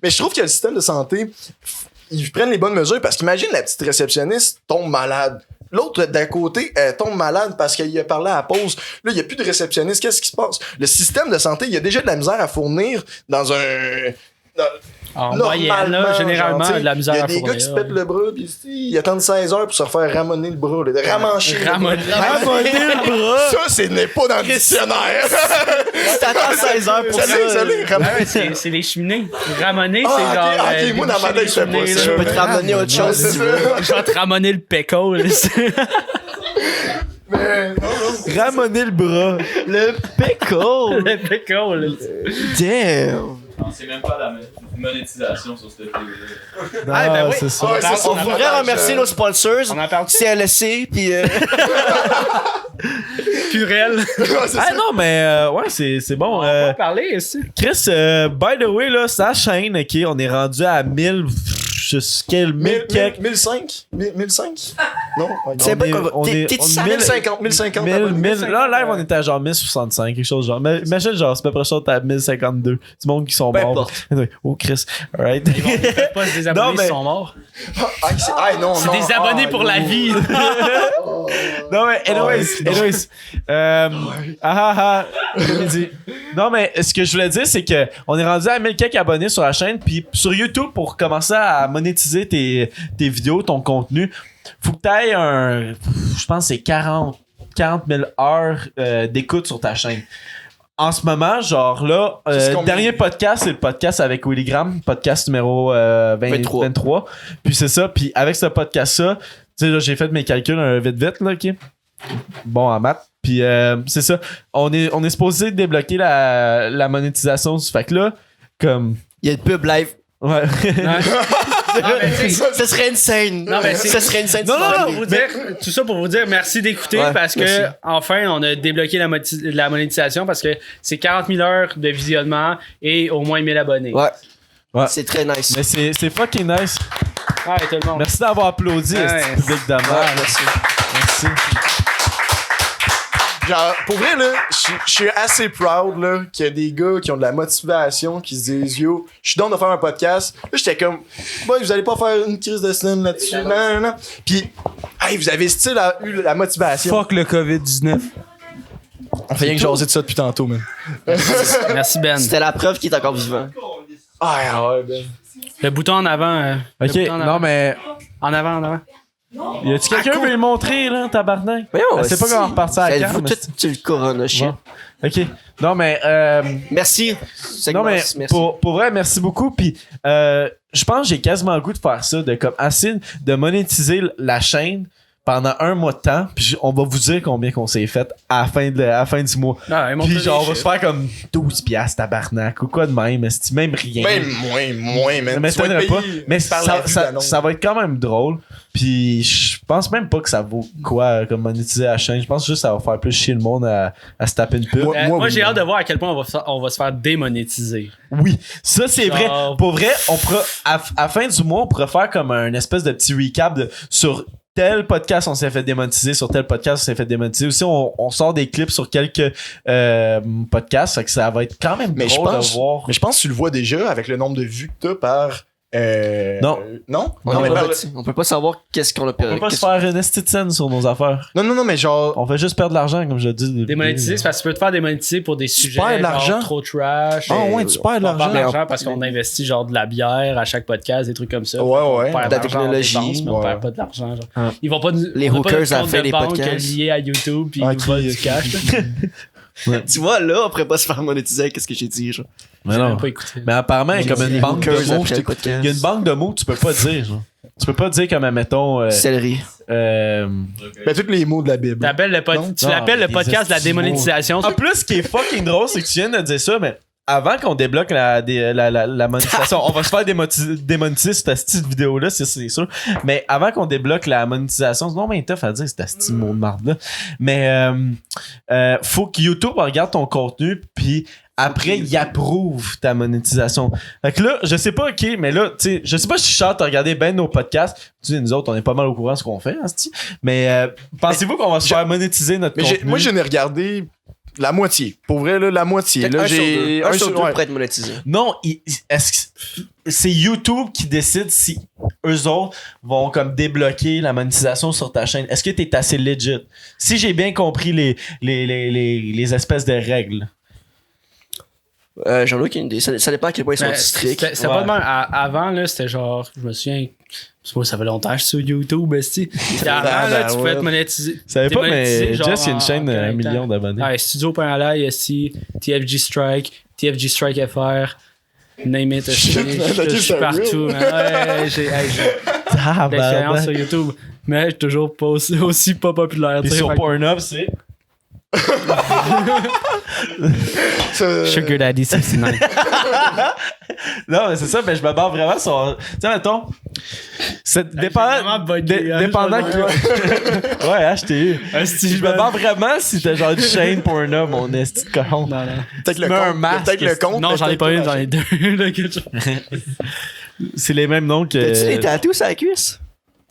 Mais je trouve que le système de santé, ils prennent les bonnes mesures parce qu'imagine la petite réceptionniste tombe malade. L'autre d'à côté tombe malade parce qu'il a parlé à la pause. Là, il n'y a plus de réceptionniste. Qu'est-ce qui se passe? Le système de santé, il y a déjà de la misère à fournir dans un En moyenne, là, Normalement, généralement, genre, de la misère il y à a des fournir. gars qui se pètent le bras, puis ils attendent 16 heures pour se faire ramoner le bras, là, de ramancher. Ramoner le bras. Ça, n'est pas dans le dictionnaire. T'attends 16 heures pour ça. Désolé, Ah ouais, c'est les cheminées. Ramoner, Ah, c'est genre. ok, moi, dans ma tête, je fais pas ça. Je peux te ramener autre chose si tu veux. Je vais te ramoner le péco. Ramoner le bras. Le péco. Le péco, là. Damn. Non, c'est même pas la monétisation sur cette vidéo-là. Non, Ah, ben oui. c'est ça. Ouais, c'est ça. On voudrait remercier nos sponsors, On en parle CLSC, puis Purel. Ouais, c'est Ah ça. non, mais ouais, c'est bon. On va en parler ici. Chris, by the way, là, sa chaîne, ok, on est rendu à 1000. Jusqu'à 1000 quelques. 1005? 1005? Non? c'est pas quoi. on est- T'es on- 1050, 1050. 1000, là, live, on était à genre 1065, quelque chose genre. Mais imagine, genre, c'est pas près ça, t'es à 1052. Du monde qui sont Peu morts. importe. Anyway, oh, Chris. Alright. Ils peuvent pas se désabonner, Non, mais- ils sont morts. Non, C'est des abonnés pour la vie. Non, mais, anyways. Comme il dit. Non, mais ce que je voulais dire, c'est que on est rendu à 1000 quelques abonnés sur la chaîne. Puis sur YouTube, pour commencer à monétiser tes vidéos, ton contenu, faut que tu aies je pense que c'est 40 000 heures d'écoute sur ta chaîne. En ce moment, genre là, C'est combien? dernier podcast, c'est le podcast avec Willy Graham, podcast numéro 23. Puis c'est ça. Puis avec ce podcast-là, tu sais, là, j'ai fait mes calculs vite, là, ok? Bon, en maths. Puis c'est ça. On est supposé débloquer la monétisation. Fait que là, comme. Il y a une pub live. Ouais. Ce serait insane. Non, mais c'est- Ce serait insane. Non, non, non. Pour vous dire, tout ça pour vous dire merci d'écouter Ouais, parce que merci. enfin on a débloqué la monétisation parce que c'est 40 000 heures de visionnement et au moins 1000 abonnés. Ouais. Ouais. C'est très nice. Mais c'est fucking nice. Ouais, tout le monde. Merci d'avoir applaudi, Ouais. ce public de merde. Ouais, merci. Merci. Genre, pour vrai, là, je suis assez proud, là, qu'il y a des gars qui ont de la motivation, qui se disent, yo, je suis down de faire un podcast. Là, j'étais comme, boy, vous allez pas faire une crise de semaine là-dessus. Non. Puis, hey, vous avez style eu la motivation. Fuck le COVID-19. On fait rien que jaser de ça depuis tantôt, man. Merci Ben. C'était la preuve qu'il est encore vivant. Ah, ouais, ben. Le bouton en avant. le Ok, bouton en avant. non, mais. En avant. Y a-tu quelqu'un qui veut le montrer, là, tabarnak? Voyons, C'est pas qu'on va repartir à la Faites-vous cam. tout le corona, chien. Ok. Non, mais. Merci. Non, mais Merci. pour vrai, merci beaucoup. Puis, je pense que j'ai quasiment le goût de faire ça, de comme assez de monétiser la chaîne pendant un mois de temps. Puis, on va vous dire combien qu'on s'est fait à la fin du mois. Puis, genre, on va se faire comme 12 piastres, tabarnak, ou quoi de même. C'est même rien. Même moins, man. Ça m'étonnerait pas. Mais ça va être quand même drôle. Puis je pense même pas que ça vaut quoi comme monétiser la chaîne. Je pense juste que ça va faire plus chier le monde à se taper une pub. Moi, moi oui. j'ai hâte de voir à quel point on va se faire démonétiser. Oui, ça c'est vrai. Genre- Pour vrai, on pourra à la fin du mois, on pourra faire comme un espèce de petit recap sur tel podcast on s'est fait démonétiser, sur tel podcast on s'est fait démonétiser. Aussi, on sort des clips sur quelques podcasts. Fait que ça va être quand même Mais je drôle pense, de voir. mais je pense que tu le vois déjà avec le nombre de vues que t'as par. Non. Non? On, Non, est mais pas par- petit. On peut pas savoir qu'est-ce qu'on a On peut pas se faire une esthétique scène sur nos affaires. non, mais genre. On fait juste perdre de l'argent, comme je le dis. Démonétiser, c'est parce que tu peux te faire démonétiser pour des sujets perds de genre l'argent? trop trash. Ah ouais, tu perds de On perd l'argent. de l'argent parce qu'on investit genre de la bière à chaque podcast, des trucs comme ça. Ouais, On ouais. perd De la l'argent, on technologie. dépense, mais on Ouais. perd pas de l'argent. Genre. Ah. Ils vont pas nous- Les on a pas hookers de compte ont fait de les banque podcasts. lié à YouTube puis ils Ok, nous volent du ok. cash. là. Tu vois, là, on pourrait pas se faire monétiser avec ce que j'ai dit, genre. Mais J'ai non. même pas écouté. Mais apparemment, il y a comme une banque de hookers mots. après le podcast. Il y a une banque de mots que tu peux pas dire. Genre. Tu peux pas dire comme, mettons. Céleri. Ben, tous les mots de la Bible. T'appelles le Non? tu l'appelles le des podcast de la estimaux. démonétisation. En plus, ce qui est fucking drôle, c'est que tu viens de dire ça, mais avant qu'on débloque la monétisation, on va se faire démonétiser cette petite vidéo-là, c'est sûr. Mais avant qu'on débloque la monétisation, c'est non, mais tough à dire, c'est petit mot de marde-là. Mais faut que YouTube regarde ton contenu, puis après, il approuve ta monétisation. Fait que là, je sais pas, ok, mais là, tu sais, je sais pas si Charles t'a regardé ben nos podcasts. Tu sais, nous autres, on est pas mal au courant de ce qu'on fait, asti. Mais pensez-vous qu'on va se faire monétiser notre Mais contenu? moi, je n'ai regardé la moitié. Pour vrai, là, la moitié. Là, Un sur deux. Un sur deux ouais. pourrait être monétisé. Non, est-ce que c'est YouTube qui décide si eux autres vont comme débloquer la monétisation sur ta chaîne? Est-ce que t'es assez legit? Si j'ai bien compris les espèces de règles. J'en ai aucune idée. Ça dépend à quel point ils sont stricts. C'est pas de même. Avant, là, c'était genre, je me souviens, ça fait longtemps que je suis sur YouTube, esti. Avant, là, tu pouvais être monétisé. Je savais pas, mais genre, Jess, il y a une chaîne en de 1 connectant. million d'abonnés. Ouais, Studio.li, esti, TFG Strike FR, name it, esti. Shit, man, ok, Je suis c'est partout, man. Ouais, j'ai Ah, l'expérience sur YouTube. Mais je suis toujours pas aussi pas populaire. Puis tu sais, sur fait que- Pornhub, c'est. Sugar Daddy 69. Non, mais c'est ça, mais je me bats vraiment sur. Tu sais, mettons. C'est vraiment bugué, hein, dépendant je que. Ouais, hein, je t'ai eu. Je me bats vraiment si t'as genre une chaîne Pornhub, mon esti de con. Non, non. Peut-être le mets un compte. masque, Peut-être le compte. Non, mais j'en ai peut-être pas une, la j'en ai deux. là, quelque chose. C'est les mêmes noms que. T'as-tu les tatous sur la cuisse?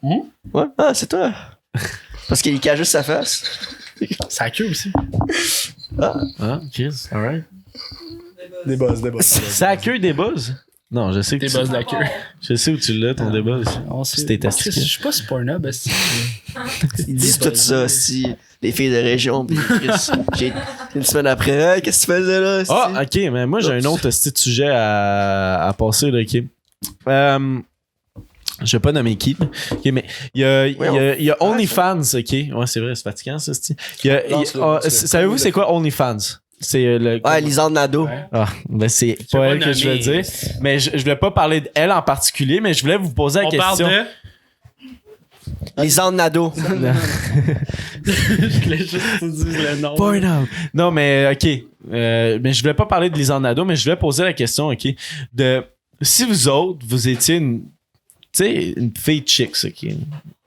Ouais. Ah, c'est toi. Parce qu'il cache juste sa face. Ça queue aussi. Ah, Chris, alright. Des buzz. Ça accueille des buzz? Non, je sais que Des tu... buzz de la queue. Je sais où tu l'as, ton débat aussi. On sait. C'était Chris, testicules. je suis pas sur Pornhub, esti. Ils disent tout ça aussi. Les filles de région. Puis j'ai une semaine après, qu'est-ce que tu faisais là? Ah, ok, mais moi j'ai un autre petit sujet à passer, là, ok. Je vais pas nommer qui. Ok, mais il y a OnlyFans, ok. Ouais, c'est vrai, c'est fatigant, ça, c'est. Savez-vous c'est quoi OnlyFans? C'est le. Ouais, Lisande Nadeau. Ah, ben c'est pas elle que je veux dire. Mais je voulais pas parler d'elle en particulier, mais je voulais vous poser la On question. parle de. Lisande Nadeau. Je voulais juste te dire le nom. Pornhub. Non, mais ok. Mais je voulais pas parler de Lisande Nadeau, mais je voulais poser la question, ok. De si vous autres, vous étiez une. Tu sais, une fille chicks, ok.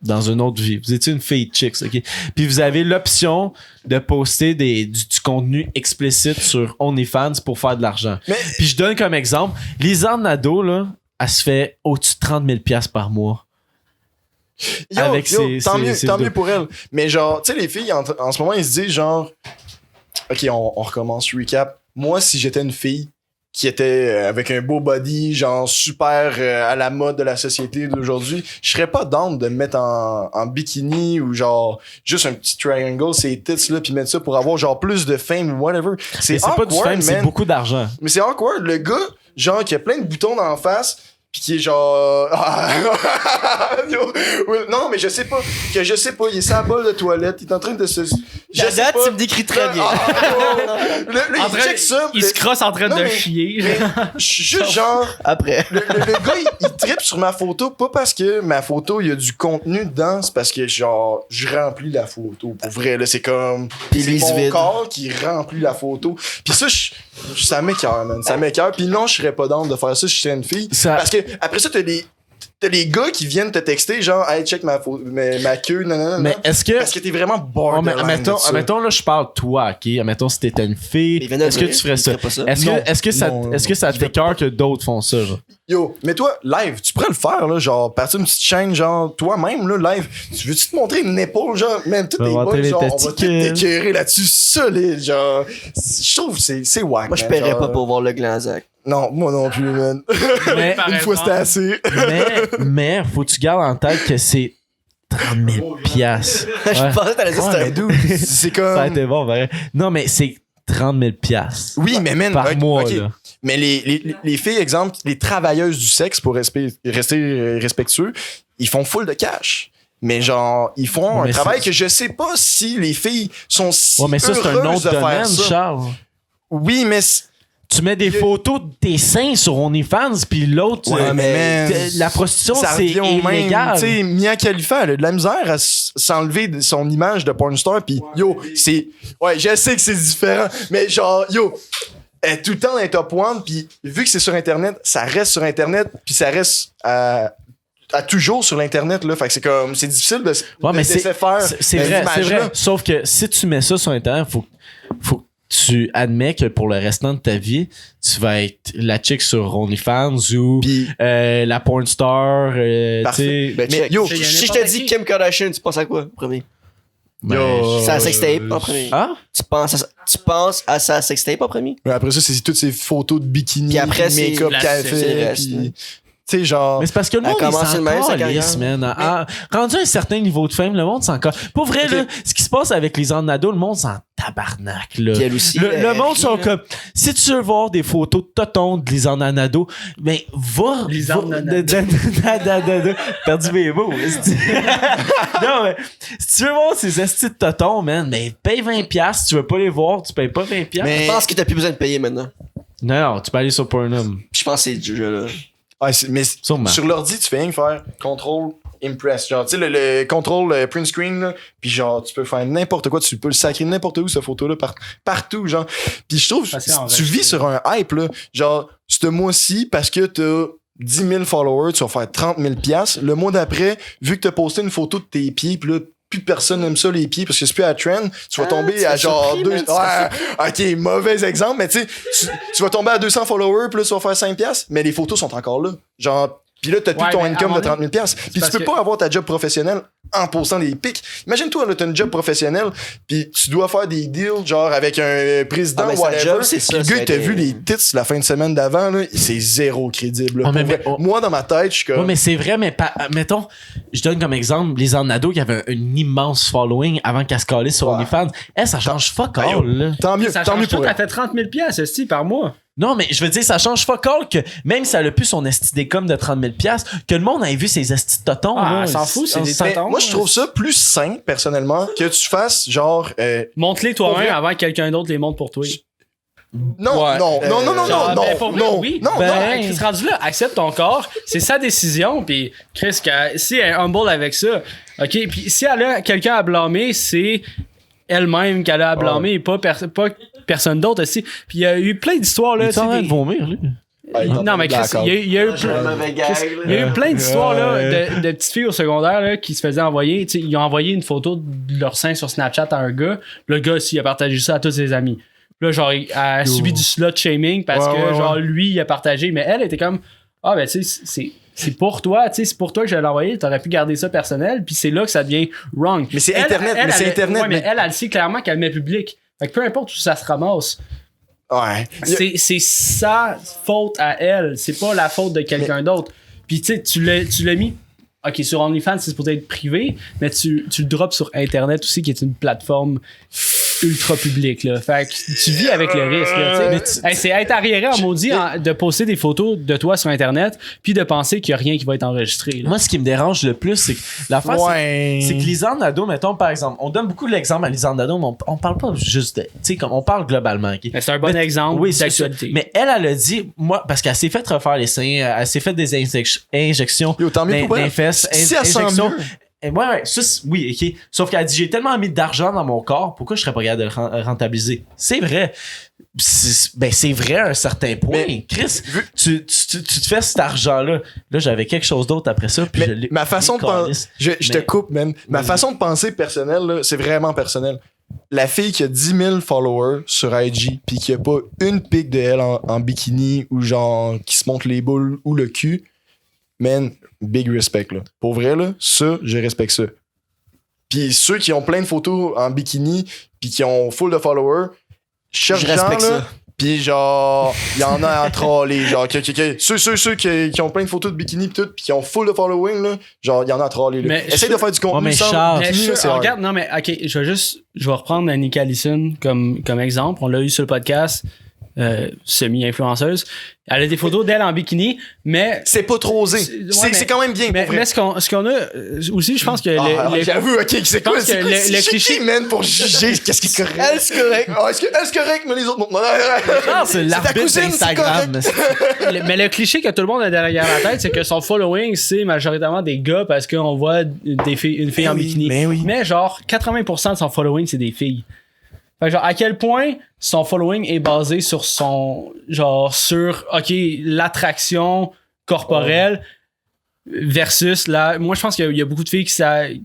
Dans une autre vie. Vous étiez une fille chicks, ok. Puis vous avez l'option de poster du contenu explicite sur OnlyFans pour faire de l'argent. Mais- Puis je donne comme exemple, Lisande Nadeau, là, elle se fait au-dessus de 30 000 $$ par mois. Yo, Avec yo, ses- tant ses- mieux, ses tant vidéos. mieux pour elle. Mais genre, tu sais, les filles, en ce moment, ils se disent genre, OK, on recommence, recap. Moi, si j'étais une fille qui était avec un beau body, genre super à la mode de la société d'aujourd'hui, je serais pas down de me mettre en bikini ou genre juste un petit triangle, ces tits là, puis mettre ça pour avoir genre plus de fame ou whatever. Mais C'est c'est pas du awkward, fame, c'est man. beaucoup d'argent. Mais c'est awkward. Le gars, genre, qui a plein de boutons dans la face, pis qui est genre. Yo, oui, non, mais je sais pas. Il est sur la bolle de toilette. Il est en train de se. Je sais date, pas. tu me décris très bien. Là, En il train- check ça. Il se crosse en train Non, de mais- chier. Je suis juste genre. Après. Le gars, il trippe sur ma photo, pas parce que ma photo, il y a du contenu dedans, c'est parce que, genre, je remplis la photo. Pour vrai, là, c'est comme. Puis C'est lui, il se mon vide. corps qui remplit la photo. Puis ça, ça m'écoeure, man. Ça m'écoeure. Puis non, je serais pas down de faire ça si j'étais une fille. Ça- Parce que après ça, t'as les gars qui viennent te texter, genre, hey, check ma queue, non. Mais est-ce que. Parce que t'es vraiment Oh, mais borderline. admettons, là, je parle de toi, ok? Admettons, si t'étais une fille, Il vient de est-ce que dire, tu ferais il ça? ferait pas ça. Est-ce Non, que ça je vais t'écoeure que d'autres font ça, genre? Yo, mais toi, live, tu pourrais le faire, là, genre, partir une petite chaîne, genre, toi-même, là, live. Tu veux-tu te montrer une épaule, genre, même tous Je vais tes montrer boys, les genre, on va tout testicules. t'écœurer là-dessus, solide, genre. Je trouve que c'est whack. Moi, je man, paierais genre. pas pour voir le gland Zach. Non, moi non plus, man. Mais, Par Une fois, exemple. c'était assez. mais, faut que tu gardes en tête que c'est 30 000 piastres. Je Ouais. pensais que t'allais dire Ouais, c'était mais un dude, c'est comme. Ça a été bon, vrai. Non, mais c'est 30 000 piastres. Oui, mais man, Par ok, mois, ok. là. Mais les filles, exemple, les travailleuses du sexe, pour rester respectueux, ils font full de cash. Mais genre, ils font Ouais, un mais travail c'est- que je sais pas si les filles sont si Ouais, mais ça, c'est un heureuses autre de faire domaine, ça. Charles. Oui, mais Tu mets des photos de tes seins sur OnlyFans, puis l'autre, Ouais, mais man, la prostitution, ça c'est revient au même. illégal. Tu sais, Mia Khalifa, elle a de la misère à s'enlever de son image de pornstar, puis yo, c'est. Ouais, je sais que c'est différent, mais genre, yo, elle est tout le temps dans les top 1, puis vu que c'est sur Internet, ça reste sur Internet, puis ça reste à toujours sur l'internet là, fait que c'est comme c'est difficile de Ouais, mais laisser faire c'est vrai, c'est image-là. vrai. Sauf que si tu mets ça sur Internet, faut que tu admets que pour le restant de ta vie, tu vas être la chick sur OnlyFans ou Puis la porn star, tu Parfait. sais. Ben, Mais check. yo, Si je te dis Kim Kardashian, tu penses à quoi, premier? Yo. C'est à sextape, en premier. Ah? Tu penses à sa sextape en premier? après ça c'est toutes ces photos de bikini, Puis après, c'est make-up la- qu'elle c'est fait, le reste, puis Tu sais, genre. Mais c'est parce que le Elle monde, a il commencé de même, sa s'en carrière. calisse, man. Rendu à un certain niveau de fame, le monde s'en calisse. Pour vrai, là, ce qui se passe avec les Nado, le monde s'en tabarnak, là. Puis elle aussi. Le monde rit, sont là. comme, si tu veux voir des photos de totons de Lisanne Nado, ben, va. Lisanne va- Nado. Perdu mes mots. esti. Non, mais, si tu veux voir ces estis de totons, man, ben, paye 20$. Si tu veux pas les voir, tu payes pas 20$. Mais- Je pense que t'as plus besoin de payer maintenant. Non, tu peux aller sur Pornhub. Je pense que c'est du jeu là. Ouais, mais Sûrement. sur l'ordi, tu fais rien que faire contrôle impress. Genre, tu sais, le contrôle print screen, là, puis genre, tu peux faire n'importe quoi, tu peux le sacrer n'importe où, cette photo-là, partout, genre. Puis je trouve, Facile à tu enregistrer. vis sur un hype, là. Genre, ce mois-ci, parce que t'as 10 000 followers, tu vas faire 30 000 $. Le mois d'après, vu que t'as posté une photo de tes pieds, puis là, plus personne n'aime ça, les pieds, parce que c'est plus à trend, tu vas tomber tu à serais genre surpris, 2... man, tu serais ok, mauvais exemple, mais tu sais, tu vas tomber à 200 followers, puis là, tu vas faire 5 $, mais les photos sont encore là. Genre, puis là, t'as plus Ouais, ton mais à income un de 30 000 $. Puis tu parce peux que- pas avoir ta job professionnelle en postant des pics. Imagine-toi, là, t'as une job professionnelle, puis tu dois faire des deals, genre, avec un président Ah, mais ou sa whatever. job, c'est ça, Puis le ça gars, a il t'a été- vu les tits la fin de semaine d'avant, là, c'est zéro crédible. là. Oh, mais- Pour vrai. mais- oh. Moi, dans ma tête, je suis comme... Ouais, mais c'est vrai, mais mettons, je donne comme exemple les Nado qui avaient un immense following avant qu'elle se calisse sur Ouais. OnlyFans. Ça change fuck Ben, all, là. Tant mieux, Ça tant mieux change tout, pour elle. elle fait 30 000 $, esti, par mois. Non, mais je veux dire, ça change fuck all que même si elle a plus son esti d'écom de 30 000 $, que le monde ait vu ses esti de totons. Ah, là, elle s'en fout, c'est on des s'en- totons. Moi, je trouve ça plus sain, personnellement, que tu fasses, genre... Montre-les Pour toi-même vrai. avant que quelqu'un d'autre les montre pour toi. Non, Ouais. non, non, non, non, Genre, non, ben, pour vrai, non, oui. non, Ben, non. Non, Chris, rendu là, accepte ton corps, c'est sa décision, puis Chris, si elle est humble avec ça, ok, puis si elle a quelqu'un à blâmer, c'est elle-même qu'elle a à blâmer, et pas personne d'autre aussi. Puis il y a eu plein d'histoires, Il là, est tu sais, en train de des- vomir, lui. Non, mais Chris, il y a eu J'ai un mauvais gag, Chris, là. il y a eu plein d'histoires là, Ouais. de petites filles au secondaire là, qui se faisaient envoyer. Tu sais, ils ont envoyé une photo de leur sein sur Snapchat à un gars. Le gars aussi, il a partagé ça à tous ses amis. Puis là, genre, elle a subi du slut shaming parce Ouais, que, ouais, genre, lui, il a partagé. Mais elle était comme, ah, ben, tu sais, c'est pour toi, tu sais, c'est pour toi que je l'ai envoyé. T'aurais pu garder ça personnel. Puis c'est là que ça devient wrong. Mais c'est Elle, Internet, mais c'est elle, Internet, Ouais, mais mais- elle sait clairement qu'elle met public. Fait que peu importe où ça se ramasse, Ouais. c'est sa faute à elle. C'est pas la faute de quelqu'un d'autre. Puis tu sais, tu l'as mis. Ok, sur OnlyFans, c'est supposé être privé, mais tu le drops sur Internet aussi, qui est une plateforme ultra publique. Là. Fait que tu vis avec le risque. Là, tu sais. Hey, c'est être arriéré en maudit de poster des photos de toi sur Internet, puis de penser qu'il n'y a rien qui va être enregistré. Là. Moi, ce qui me dérange le plus, c'est que l'affaire, c'est que Lisanne Nadeau, mettons, par exemple, on donne beaucoup l'exemple à Lisanne Nadeau, mais on parle pas juste de. Tu sais, comme on parle globalement. ok? Mais c'est un bon Mais- exemple Oui, c'est ça. d'actualité. Mais elle a dit, moi, parce qu'elle s'est fait refaire les seins, elle s'est fait des injections. Yo, tant mieux pour elle. Des fesses, Si elle sent injections. mieux. Et ouais, ça, oui, ok. Sauf qu'elle a dit, j'ai tellement mis d'argent dans mon corps, pourquoi je serais pas capable de le rentabiliser? C'est vrai. C'est vrai à un certain point. Mais- Chris, tu te fais cet argent-là. Là, j'avais quelque chose d'autre après ça, puis Mais je l'ai. ma façon de penser, je te Mais- coupe, man. Ma façon de penser personnelle, là, c'est vraiment personnel. La fille qui a 10 000 followers sur IG puis qui a pas une pic de elle en bikini ou genre qui se montre les boules ou le cul, man, big respect, là. Pour vrai, là, ça, je respecte ça. Puis ceux qui ont plein de photos en bikini puis qui ont full de followers, cherche Je respecte genre, là, ça. puis genre, il y en a à troller, genre, ceux qui ont plein de photos de bikini pis tout, pis qui ont full de following, là, genre, il y en a à troller, là. Mais Essaye de faire du contenu mais sans Charles, Mais contenu, là, c'est hard. regarde, non, mais ok, je vais reprendre Annika Allison comme exemple. On l'a eu sur le podcast, semi-influenceuse. Elle a des photos d'elle en bikini, mais. C'est pas trop osé. Ouais, C'est mais- quand même bien, Mais, pour vrai. mais ce qu'on a aussi, je pense que J'avoue, ok, c'est quoi, pense que c'est quoi, le c'est cliché- qui, man, pour juger qu'est-ce qui est correct? Elle, c'est correct. Est-ce correct, mais les autres, non. c'est ta l'arbitre cousine, c'est d'Instagram. mais le cliché que tout le monde a derrière la tête, c'est que son following, c'est majoritairement des gars parce qu'on voit une fille en oui, bikini. mais oui. Mais genre, 80% de son following, c'est des filles. Fait que genre, à quel point son following est basé sur OK, l'attraction corporelle versus moi, je pense qu'il y a beaucoup de filles qui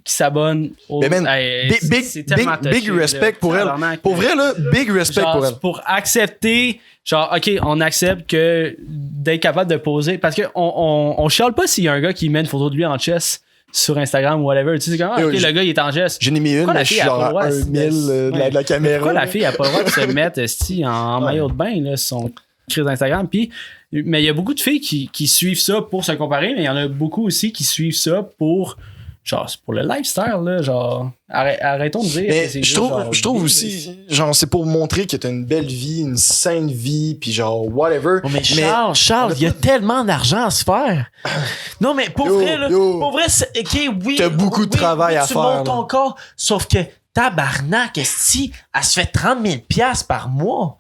s'abonnent au. Mais man, Hey, c'est tellement big touché, respect là. pour elle. Tabarnak. Pour vrai, là, big respect Genre, pour elle. pour accepter, genre, OK, on accepte que d'être capable de poser. Parce que on chiale pas s'il y a un gars qui met une photo de lui en chess sur Instagram ou whatever. Tu sais, comment, Yo, OK, le gars, il est en chess. J'en ai mis une, Pourquoi la mais je suis fille a pas genre le droit à de- 1 000 de la caméra. Pourquoi la fille a pas le droit de se mettre esti, en maillot de bain là, sur son crise d'Instagram? Puis Mais il y a beaucoup de filles qui suivent ça pour se comparer, mais il y en a beaucoup aussi qui suivent ça pour. Genre, c'est pour le lifestyle, là. Genre, arrêtons de dire. Mais que c'est je trouve aussi, genre, c'est pour montrer que t'as une belle vie, une saine vie, puis genre, whatever. Oh, mais Charles, il y a tellement d'argent à se faire. Non, mais pour vrai, là, pour vrai, ok, oui. T'as beaucoup de travail à tu faire, montes là. ton corps, sauf que tabarnak, esti, elle se fait 30 000 $, par mois.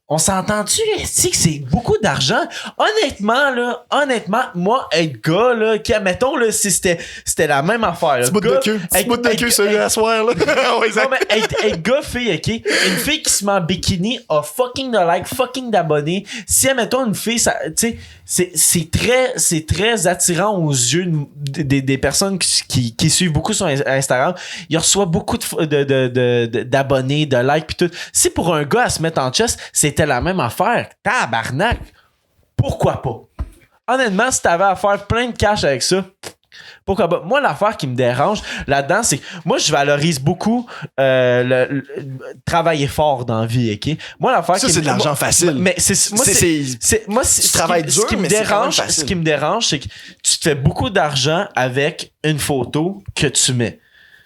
On s'entend-tu, esti, que c'est beaucoup d'argent? Honnêtement, moi, être gars, là, qui, admettons, là, si c'était la même affaire, là. Petit bout de queue, celui à soir, là. Ouais, Non, mais être gars, fille, ok? Une fille qui se met en bikini a fucking de likes, fucking d'abonnés. Si, admettons, une fille, ça, tu sais, c'est très attirant aux yeux des personnes qui suivent beaucoup sur Instagram. Il reçoit beaucoup d'abonnés, de likes, pis tout. Si pour un gars à se mettre en chest, c'était la même affaire, tabarnak, pourquoi pas? Honnêtement, si t'avais à faire plein de cash avec ça, pourquoi pas? Moi, l'affaire qui me dérange là-dedans, c'est que moi, je valorise beaucoup travailler fort dans la vie, ok? Moi, l'affaire ça, c'est de l'argent facile. Mais moi, tu travailles dur, ce qui me mais c'est quand même dérange, facile. ce qui me dérange, c'est que tu te fais beaucoup d'argent avec une photo que tu mets.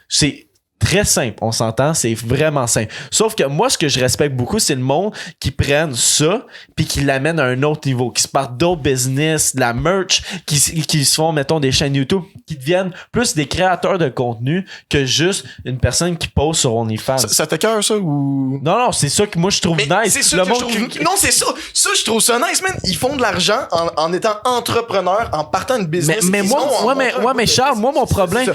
C'est très simple, on s'entend, c'est vraiment simple. Sauf que moi, ce que je respecte beaucoup, c'est le monde qui prennent ça puis qui l'amène à un autre niveau, qui se partent d'autres business, de la merch, qui se font, mettons, des chaînes YouTube, qui deviennent plus des créateurs de contenu que juste une personne qui pose sur OnlyFans. Ça t'écoeure, ça, ou... Non, c'est ça que moi, je trouve Mais nice. c'est ça Le que monde je trouve... Non, c'est ça. Ça, je trouve ça nice, man. Ils font de l'argent en étant entrepreneurs, en partant de business. Mais mais Charles, moi, mon problème...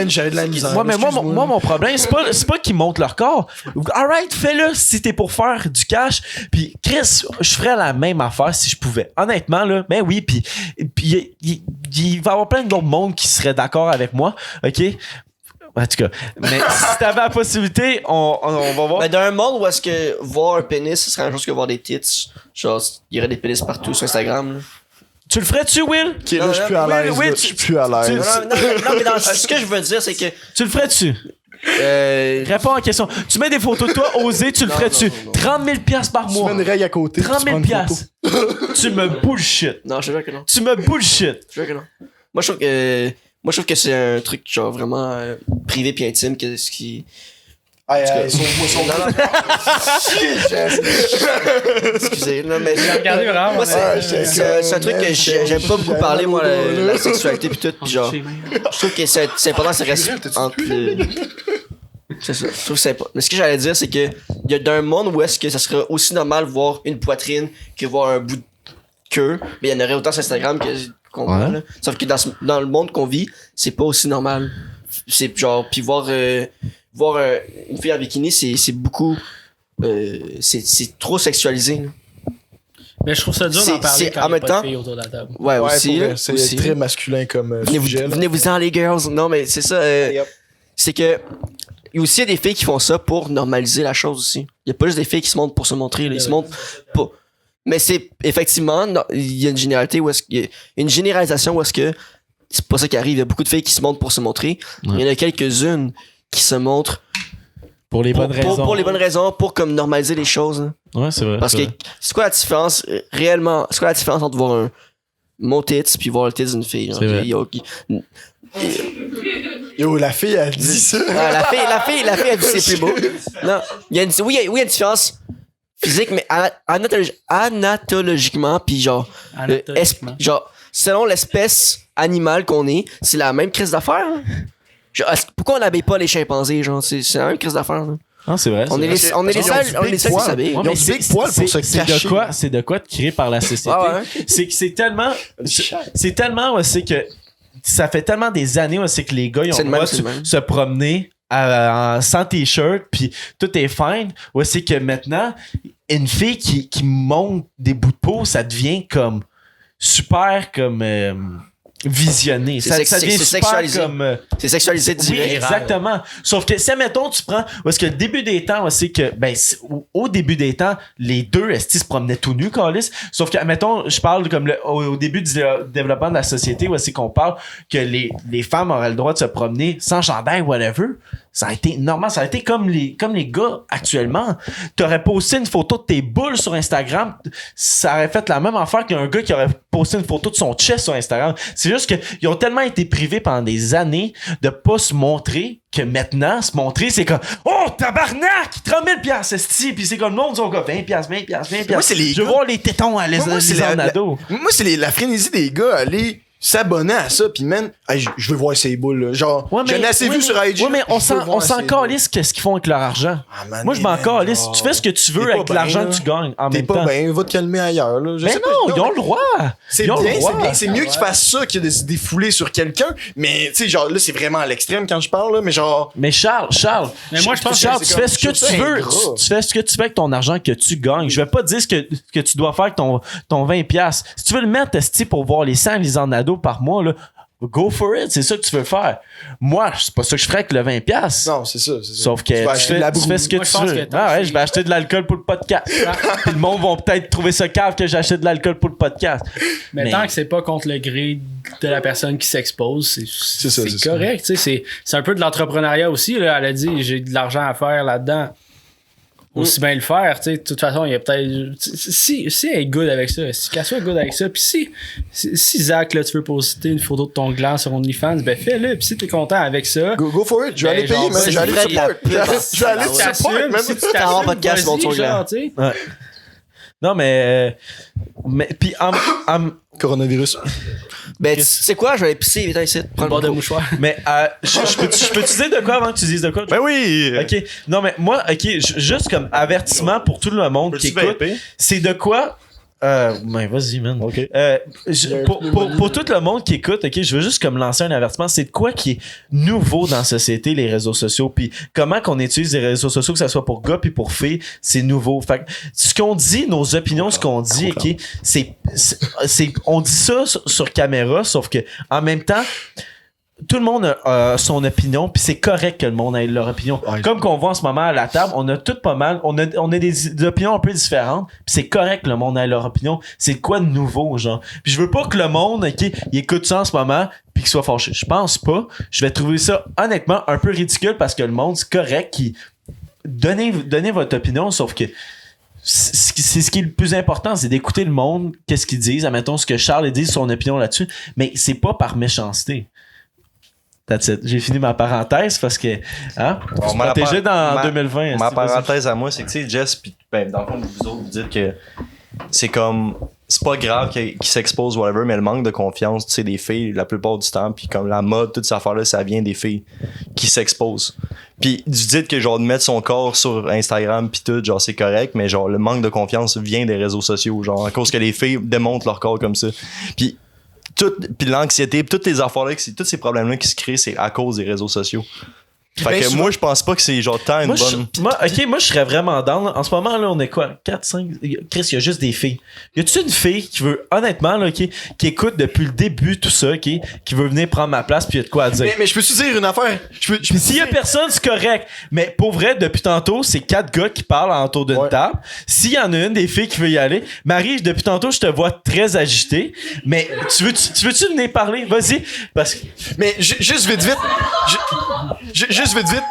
J'avais de la misère. Ouais, mais moi, mon problème, c'est pas qu'ils montent leur corps. Alright, fais-le si t'es pour faire du cash. Puis, Chris, je ferais la même affaire si je pouvais. Honnêtement, là, ben oui, puis il va y avoir plein d'autres mondes qui seraient d'accord avec moi, ok? En tout cas, mais si t'avais la possibilité, on va voir. Mais dans un monde où est-ce que voir un pénis, ce serait la même chose que voir des tits. Genre, il y aurait des pénis partout sur Instagram, là. Tu le ferais-tu, Will? Ok, là, je suis plus à l'aise. Oui, là, je suis plus à l'aise. Non, mais ce que je veux dire, c'est que. Tu le ferais-tu? Réponds à la question. Tu mets des photos de toi, osé, tu le ferais-tu? non. 30 000 $ par Tu mois. mets une règle à côté. 30 000 puis tu prends une photo. $. Tu me bullshit. Non, je te jure que non. Tu me bullshit. Je te jure que non. Moi, je trouve que c'est un truc, genre, vraiment privé pis intime, que ce qui. Excusez, non, mais. Regardez vraiment. Moi, c'est un truc que j'aime pas beaucoup parler, moi, la sexualité pis tout. Pis genre, je trouve que c'est important que ça reste entre le. C'est ça. Je trouve que c'est important. Mais ce que j'allais dire, c'est que il y a d'un monde où est-ce que ça serait aussi normal voir une poitrine que voir un bout de queue. Mais il y en aurait autant sur Instagram qu'on voit, là. Sauf que dans le monde qu'on vit, c'est pas aussi normal. C'est genre, puis voir une fille en bikini, c'est beaucoup. C'est trop sexualisé, là. Mais je trouve ça dur d'en parler c'est- quand en il y a même pas de temps- filles autour de la table. Ouais, Ouais, aussi. pour là, vrai, c'est aussi. très masculin comme sujet. là. Venez-vous-en, les girls. Non, mais c'est ça. C'est que. Il y a aussi des filles qui font ça pour normaliser la chose aussi. Il y a pas juste des filles qui se montrent pour se montrer. Là. Ils se montrent pas. Mais c'est effectivement, il y a une généralité où est-ce qu'il y a une généralisation où est-ce que c'est pas ça qui arrive. Il y a beaucoup de filles qui se montrent pour se montrer. Ouais. Il y en a quelques-unes qui se montrent Pour les bonnes raisons. pour les bonnes raisons, pour comme normaliser les choses. Hein. Ouais, c'est vrai. Parce que c'est quoi la différence réellement? C'est quoi la différence entre voir mon tits puis voir le tits d'une fille? C'est vrai. Yo, la fille, elle dit ça. Ah, la fille, elle dit c'est plus beau. Non, il y a une différence physique, mais anatologiquement, puis genre, Anatomiquement. genre, selon l'espèce animale qu'on est, c'est la même crise d'affaires. Hein? Genre, pourquoi on n'habille pas les chimpanzés, genre, c'est la même crise d'affaires. Hein? Ah, c'est vrai. On est les seuls qui s'habillent. Ils ont du big poil pour se cacher. C'est de quoi de créer par la société. Ah ouais. C'est tellement ouais, c'est que ça fait tellement des années ouais, c'est que les gars ils ont C'est le le même, droit c'est le même. de se promener sans t-shirt puis tout est fine. Ouais, c'est que maintenant une fille qui monte des bouts de peau, ça devient comme super comme visionné. Ça devient super sexualisé. comme... C'est sexualisé Oui, direct. exactement. Sauf que si, mettons, tu prends... Parce que le début des temps, c'est que... Ben, au début des temps, les deux, esti, se promenaient tout nus, câlisse. Sauf que, mettons, je parle comme au début du développement de la société, c'est qu'on parle que les femmes auraient le droit de se promener sans chandail, whatever. Ça a été normal. Ça a été comme les gars actuellement. T'aurais posté une photo de tes boules sur Instagram, ça aurait fait la même affaire qu'un gars qui aurait posté une photo de son chest sur Instagram. C'est juste qu'ils ont tellement été privés pendant des années de pas se montrer que maintenant, se montrer, c'est comme « Oh, tabarnak! 30 000 $, esti! » Puis c'est comme le monde, ils ont comme 20 $, 20 $, 20 $. Moi, c'est les Je veux gars. voir les tétons à les ado. Moi, c'est la frénésie des gars aller s'abonner à ça, pis man, hey, je veux voir ces boules, là. Genre, j'en ai assez vu sur IG. Ouais, mais on s'en calisse qu'est-ce qu'ils font avec leur argent. Ah, man, Moi, je m'en calisse. Tu fais ce que tu veux T'es avec pas l'argent bien, que tu gagnes en T'es même pas temps. bien, va te calmer ailleurs, là. Je Mais sais pas, non, ils ont le droit. C'est Ils ont bien, le droit. c'est bien. C'est mieux qu'ils fassent ça que de se défouler sur quelqu'un. Mais, tu sais, genre, là, c'est vraiment à l'extrême quand je parle, là, mais genre. Mais Charles, Mais moi, je pense que Charles, c'est tu comme- fais ce que je trouve tu ça veux. ingrat. Tu fais ce que tu fais avec ton argent que tu gagnes. Je vais pas te dire ce que tu dois faire avec ton 20 $. Si tu veux le mettre, esti, pour voir les 100 Lisandro par mois, là, go for it. C'est ça que tu veux faire. Moi, c'est pas ça que je ferais avec le 20 $. Non, c'est ça. Sauf que Tu vas acheter de la tu fais ce que Moi, je tu pense veux. que toi, Ah ouais, c'est- je vais acheter de l'alcool pour le podcast. Puis le monde va peut-être trouver ça cave que j'achète de l'alcool pour le podcast. Mais tant que c'est pas contre le gré de la personne qui s'expose, c'est correct. Tu sais, c'est un peu de l'entrepreneuriat aussi. Là. Elle a dit j'ai de l'argent à faire là-dedans. Aussi bien le faire. Tu sais. De toute façon, il y a peut-être. Si elle est good avec ça, si qu'elle soit good avec ça, puis si Zach, là, tu veux poster une photo de ton gland sur OnlyFans, ben fais-le. Puis si t'es content avec ça. Go for it. Je vais Ben, aller payer, genre, man. c'est Je vais aller vrai de la support. pub. Je vais aller Si tu support, t'assumes, man. si tu T'as un t'assumes, podcast, vas-y, montre ton genre, gland. tu sais. Ouais. Non, mais puis Coronavirus. Ben, tu sais quoi, je vais pisser, viens ici. Prends Bord le de micro. mouchoir. mais je peux-tu dire de quoi avant que tu dises de quoi? Ben oui. Ok. Non, mais moi, ok, juste comme avertissement pour tout le monde qui écoute, c'est de quoi. Ben vas-y, man. Ok. Pour tout le monde qui écoute, ok, je veux juste comme lancer un avertissement. C'est de quoi qui est nouveau dans la société, les réseaux sociaux, puis comment qu'on utilise les réseaux sociaux, que ce soit pour gars puis pour filles, c'est nouveau. Fait que ce qu'on dit, nos opinions, ce qu'on dit, ok, c'est on dit ça sur caméra, sauf que en même temps. Tout le monde a son opinion, puis c'est correct que le monde ait leur opinion. Ouais. Comme qu'on voit en ce moment à la table, on a tout pas mal, on a des opinions un peu différentes, puis c'est correct que le monde ait leur opinion. C'est quoi de nouveau, genre? Puis je veux pas que le monde, ok, il écoute ça en ce moment, puis qu'il soit fâché. Je pense pas. Je vais trouver ça honnêtement un peu ridicule parce que le monde, c'est correct qui donnez votre opinion, sauf que c'est ce qui est le plus important, c'est d'écouter le monde, qu'est-ce qu'ils disent, admettons ce que Charles dit, son opinion là-dessus, mais c'est pas par méchanceté. That's it. J'ai fini ma parenthèse parce que Bon, se protéger dans 2020. Ma c'est- parenthèse à moi, c'est que, tu sais, Jess, pis, ben, dans le fond, vous autres, vous dites que c'est comme. C'est pas grave qu'ils s'exposent, whatever, mais le manque de confiance, tu sais, des filles, la plupart du temps, puis comme la mode, toute cette affaire-là, ça vient des filles qui s'exposent. Puis, vous dites que, genre, de mettre son corps sur Instagram, puis tout, genre, c'est correct, mais, genre, le manque de confiance vient des réseaux sociaux, genre, à cause que les filles démontrent leur corps comme ça. Puis l'anxiété, toutes les affaires-là, tous ces problèmes-là qui se créent, c'est à cause des réseaux sociaux. Fait Ben, que souvent- moi, je pense pas que c'est genre tant une Moi, bonne. moi, je serais vraiment down. En ce moment, là, on est quoi? 4, 5? Chris, il y a juste des filles. Y a-tu une fille qui veut, honnêtement, là, qui écoute depuis le début tout ça, qui veut venir prendre ma place puis y a de quoi à dire? Mais je peux-tu dire une affaire? Puis s'il y a personne, c'est correct. Mais pour vrai, depuis tantôt, c'est 4 gars qui parlent autour d'une Ouais. table. S'il y en a une des filles qui veut y aller, Marie, depuis tantôt, je te vois très agitée. Mais tu veux-tu venir parler? Vas-y. Parce que. Mais juste vite. Juste vite.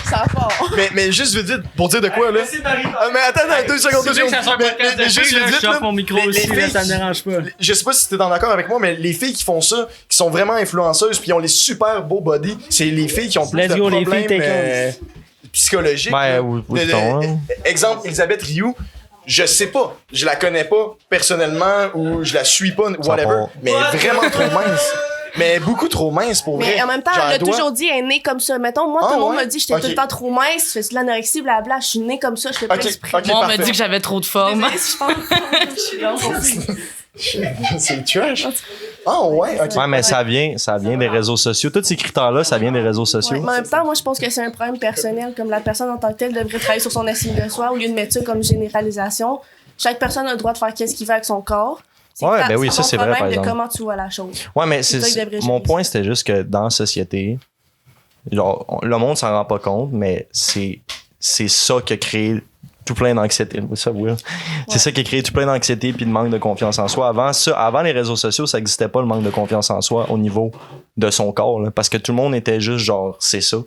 Ça part. Mais juste vite pour dire de quoi, là. Ah, mais attends, 2 secondes, Si tu veux que ça soit un podcast de juste filles, là, vite, je t'offre mon micro les aussi, là, filles ça me qui- dérange pas. Je sais pas si t'es d'accord avec moi, mais les filles qui font ça, qui sont vraiment influenceuses, puis ont les super beaux body, c'est les filles qui ont plus Let's de go, les problèmes filles, take psychologiques. Ben, là. oui, De- ton, hein. Exemple, Elisabeth Rioux. Je sais pas, je la connais pas personnellement ou je la suis pas, whatever, part. mais vraiment trop mince. Mais beaucoup trop mince pour vrai. Mais en même temps, Genre, elle a doit- toujours dit, elle est née comme ça. Mettons, moi, Ah, tout le monde ouais? m'a dit, j'étais Ok. tout le temps trop mince, je fais de l'anorexie, blabla, je suis née comme ça, je fais pas Ok, exprès. ok, Moi, on m'a parfait. dit que j'avais trop de forme. Désolée si je pense. Je suis là. C'est trash. Ah ouais, ok. Ouais, mais ça vient des réseaux sociaux. Tous ces critères-là, ça vient des réseaux sociaux. Ouais, mais en même temps, moi, je pense que c'est un problème personnel, comme la personne en tant que telle devrait travailler sur son estime de soi au lieu de mettre ça comme généralisation. Chaque personne a le droit de faire ce qu'il veut avec son corps. Ouais, ben oui, ça, c'est vrai, par problème de exemple. comment tu vois la chose. Ouais, mais C'est ça que devrait mon gérer point, c'était juste que dans la société, genre, le monde s'en rend pas compte, mais c'est ça qui a créé tout plein d'anxiété. Ça, oui. C'est ça qui a créé tout plein d'anxiété puis de manque de confiance en soi. Avant les réseaux sociaux, ça n'existait pas le manque de confiance en soi au niveau de son corps, là, parce que tout le monde était juste genre, c'est ça.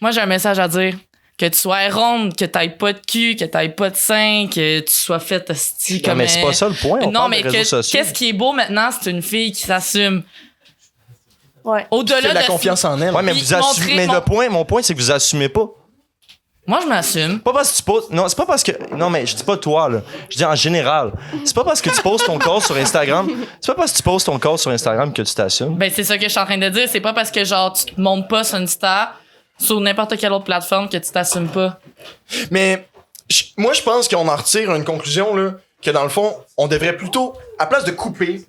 Moi, j'ai un message à dire. Que tu sois ronde, que t'ailles pas de cul, que t'ailles pas de sein, que tu sois faite hostie Non, comme... mais c'est pas ça le point. On non, parle mais des réseaux sociaux. qu'est-ce qui est beau maintenant, c'est une fille qui s'assume. Ouais. Qui Au-delà a de la de... confiance en elle. Ouais, mais Puis vous assumez. Mais montrer mon point, c'est que vous assumez pas. Moi, je m'assume. Pas parce que tu poses. Non, c'est pas parce que. Non, mais je dis pas toi, là. Je dis en général. C'est pas parce que tu poses ton corps sur Instagram. C'est pas parce que tu poses ton corps sur Instagram que tu t'assumes. Ben, c'est ça que je suis en train de dire. C'est pas parce que, genre, tu te montes pas sur une star, sur n'importe quelle autre plateforme, que tu t'assumes pas. Mais moi, je pense qu'on en retire une conclusion, là, que dans le fond, on devrait plutôt, à place de couper,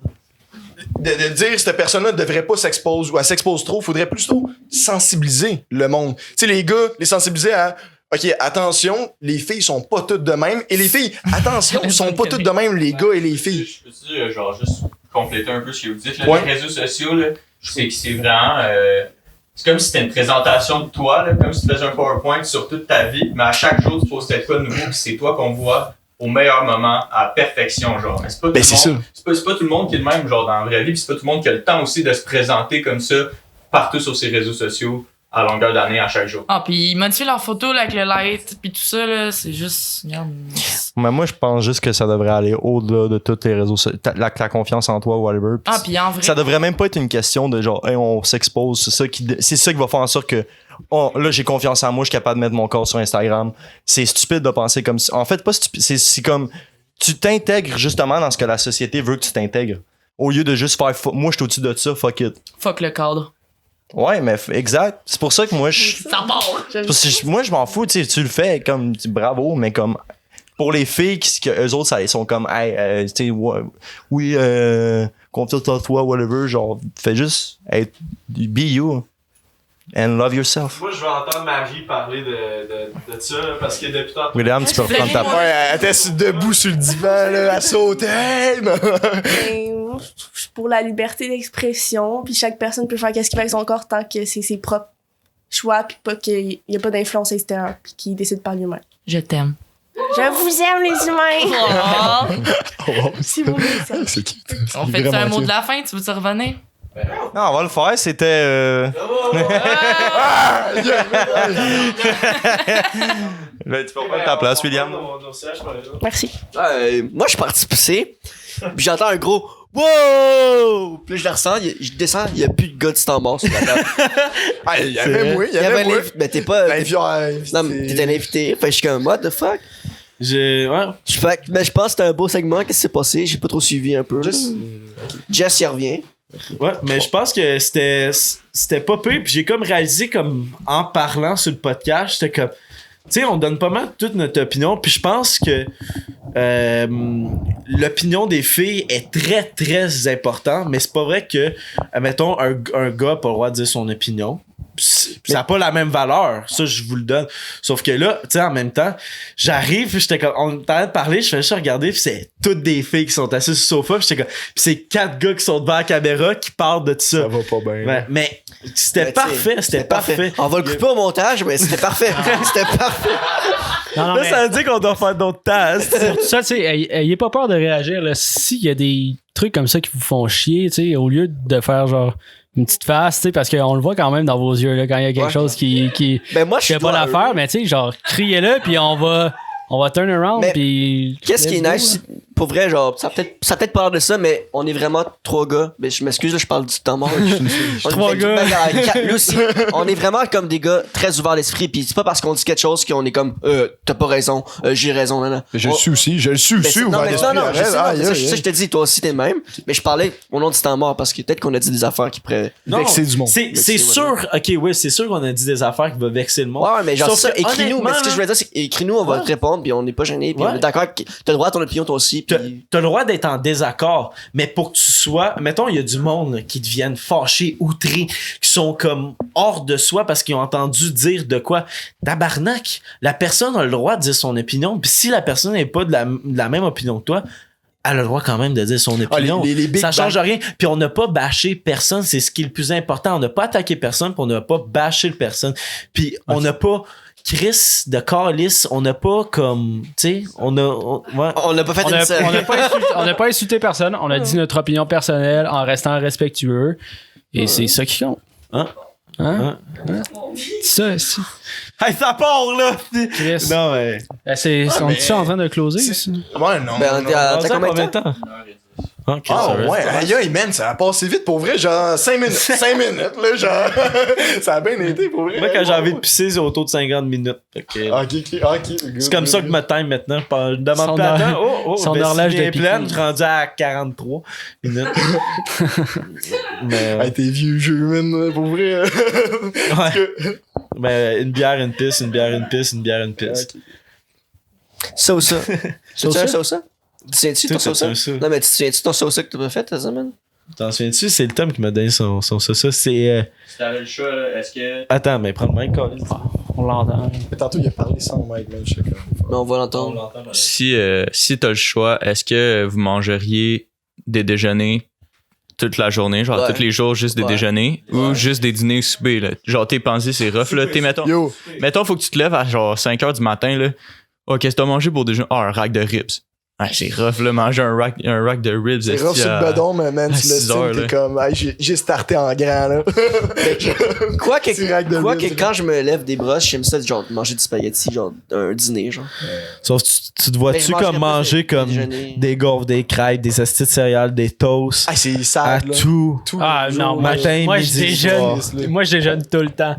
de dire cette personne-là ne devrait pas s'exposer ou elle s'expose trop, faudrait plutôt sensibiliser le monde. Tu sais, les gars, les sensibiliser à OK, attention, les filles sont pas toutes de même. Et les filles, attention, sont pas toutes de même, les gars et les filles. Je peux-tu, genre, juste compléter un peu ce que vous dites? Là, Ouais. Les réseaux sociaux, là, c'est que c'est vraiment... c'est comme si c'était une présentation de toi, là, comme si tu faisais un PowerPoint sur toute ta vie, mais à chaque jour, tu postais quoi de nouveau, puis c'est toi qu'on voit au meilleur moment, à perfection, genre. Mais c'est pas tout Ben, le c'est monde, c'est pas tout le monde qui est le même, genre, dans la vraie vie, puis c'est pas tout le monde qui a le temps aussi de se présenter comme ça, partout sur ses réseaux sociaux, à longueur d'année, à chaque jour. Ah, puis ils modifient leurs photos là, avec le light, puis tout ça, là, c'est juste... Regarde. Mais moi, je pense juste que ça devrait aller au-delà de tous les réseaux sociaux. La confiance en toi, whatever. Ah, puis en vrai... Ça devrait même pas être une question de genre, hey, on s'expose. C'est ça qui va faire en sorte que, oh, là, j'ai confiance en moi, je suis capable de mettre mon corps sur Instagram. C'est stupide de penser comme ça. En fait, pas stupide. C'est comme, tu t'intègres justement dans ce que la société veut que tu t'intègres. Au lieu de juste faire, moi, je suis au-dessus de ça, fuck it. Fuck le cadre. Ouais, mais exact. C'est pour ça que moi, Ça part! moi, je m'en fous, tu le fais comme, bravo, mais comme, pour les filles, eux autres, ils sont comme, hey, tu sais, oui, confiance en toi, whatever, genre, fais juste, hey, be you and love yourself. Moi, je vais entendre Marie parler de ça, parce que depuis tantôt. William, tu peux reprendre ta Ouais, elle était debout sur le divan, là, elle sautait. Ben, moi, je suis pour la liberté d'expression, puis chaque personne peut faire qu'est-ce qu'il veut avec son corps tant que c'est ses propres choix, puis pas qu'il y a pas d'influence extérieure, puis qu'il décide par lui-même. Je t'aime. Je vous aime, les humains! Oh. Si vous voulez ça. C'est qui? On fait un mot de la fin, tu veux-tu revenir? Non, on va le faire, c'était. Ben, tu peux reprendre ta place, William. Merci. Moi, je suis parti pisser, puis j'entends un gros wow! Puis là, je le ressens, je descends, il y a plus de gars de stand mort sur la table. Ah, il y avait moi, il y avait moi. Mais t'es pas. Non, Non, mais t'étais l'invité. Fait que je suis comme, what the fuck? Ouais. Mais je pense que c'était un beau segment. Qu'est-ce qui s'est passé? J'ai pas trop suivi un peu. Jess, il revient. Ouais, mais je pense que c'était pas pire, puis j'ai comme réalisé, comme en parlant sur le podcast, j'étais comme, tu sais, on donne pas mal toute notre opinion, puis je pense que l'opinion des filles est très très importante, mais c'est pas vrai que, mettons, un gars a pas le droit de dire son opinion. Ça n'a pas la même valeur, ça je vous le donne. Sauf que là, tu sais, en même temps, j'arrive, puis j'étais comme, on t'arrête de parler, je fais juste regarder, puis c'est toutes des filles qui sont assises sur le sofa, puis j'étais comme, puis c'est 4 gars qui sont devant la caméra qui parlent de ça. Ça va pas bien. Ouais, mais c'était parfait, c'était parfait. On va le couper au montage, mais c'était parfait. C'était parfait. Non, Là, mais ça veut dire qu'on doit faire d'autres tests. pour tout ça, tu sais, ayez pas peur de réagir. Là. S'il y a des trucs comme ça qui vous font chier, tu sais, au lieu de faire genre une petite face, tu sais, parce qu'on le voit quand même dans vos yeux là, quand il y a quelque chose qui Ben, moi, je suis fait pas l'affaire, mais tu sais, genre, criez-le, puis on va turn around, Mais puis... Qu'est-ce qui est nice, pour vrai, genre, ça a peut-être parlé de ça, mais on est vraiment 3 gars. Mais je m'excuse, là, je parle du temps mort. On est 3 gars. Là aussi, on est vraiment comme des gars très ouverts d'esprit, pis c'est pas parce qu'on dit quelque chose qu'on est comme, t'as pas raison, j'ai raison, là, là. Je le suis aussi, Non, ouvert mais d'esprit. non, je arrête. sais, Ah, non, ça, je te dis, toi aussi t'es le même. Mais je parlais au nom du temps mort parce que peut-être qu'on a dit des affaires qui pourraient. Non, Vexer du monde. c'est sûr, ok, oui, c'est sûr qu'on a dit des affaires qui vont vexer le monde. Ouais, mais genre Sauf ça, que, écris-nous. Mais ce que honnêtement, je voulais dire, c'est écris-nous, on va Ouais. te répondre, puis on n'est pas gêné, puis Ouais. on est d'accord que t'as le droit à ton opinion, toi aussi, puis. T'as le droit d'être en désaccord, mais pour que tu sois, mettons, il y a du monde là, qui deviennent fâchés, outrés, qui sont comme hors de soi parce qu'ils ont entendu dire de quoi. Tabarnak, la personne a le droit de dire son opinion, puis si la personne n'est pas de la même opinion que toi, elle a le droit quand même de dire son opinion. les big ça change bang. rien. Puis on n'a pas bâché personne, c'est ce qui est le plus important. On n'a pas attaqué personne, puis on n'a pas bâché le personne. Puis on n'a pas Chris de calice, on n'a pas comme, tu sais, on On n'a pas fait On une scène. n'a pas insulté personne. On a dit notre opinion personnelle en restant respectueux. Et c'est ça qui compte. Hein? C'est ça. Hey, ça part, là! Chris. Non, mais. On mais- est en train de closer? ça? Ouais, non. Ben, non. t'as Ça combien de temps? Ok, Ah ça va. ouais, aïe aïe man, ça a passé vite pour vrai, genre 5 minutes. 5 minutes, là, genre. Ça a bien été pour vrai. Moi, quand j'ai envie de pisser, c'est autour de 50 minutes. Fait que, Ok. c'est comme ça que je me time maintenant. Je demande Son pas à hor- temps. son ben, horloge si de bien pipi. pleine, je suis rendu à 43 minutes. Mais, Hey, t'es vieux jeu, man, pour vrai. ouais. Mais une bière, une pisse, une bière, une pisse, une bière, une pisse. Ça ou ça? Tu Sauce un ça? sauce? Tu souviens-tu de ton Tout est sauce? un ça. Non, mais tu te souviens-tu de ton sauce que t'as pas fait, ça, man? T'en souviens-tu? C'est le Tom qui m'a donné son ça. C'est. Si t'avais le choix, là, est-ce que. Attends, mais prends le mic, Colin. On l'entend. Mais tantôt, il a parlé sans mic, man, je sais pas. Mais on va l'entendre. Si t'as le choix, est-ce que vous mangeriez des déjeuners toute la journée, genre Ouais. tous les jours, juste des Ouais. déjeuners, ou juste des dîners ou soupers, là? Genre, t'es pensé, c'est rough, là. Yo, Mettons, faut que tu te lèves à genre 5h du matin, là. Oh, qu'est-ce que t'as mangé pour déjeuner? Ah, un rack de ribs. Ouais, c'est rough, là, manger un rack de ribs. c'est esti, rough sur à- le bedon, mais man, à tu le 6 heures, style, là. t'es comme, hey, j'ai starté en grand, là. Quoi Petit rack de que ribs, quand je me lève des brosses, j'aime ça, genre, manger du spaghetti, genre, un dîner, genre. Sauf que tu te Mais vois-tu je mangerais comme plus manger des comme déjeuners. des gaufres, des crêpes, des astis de céréales, des toasts, Ah, c'est à sad, là. tout. Tous Ah les non, jours, matin, moi, midi, je déjeune. soir. Moi, je déjeune tout le temps.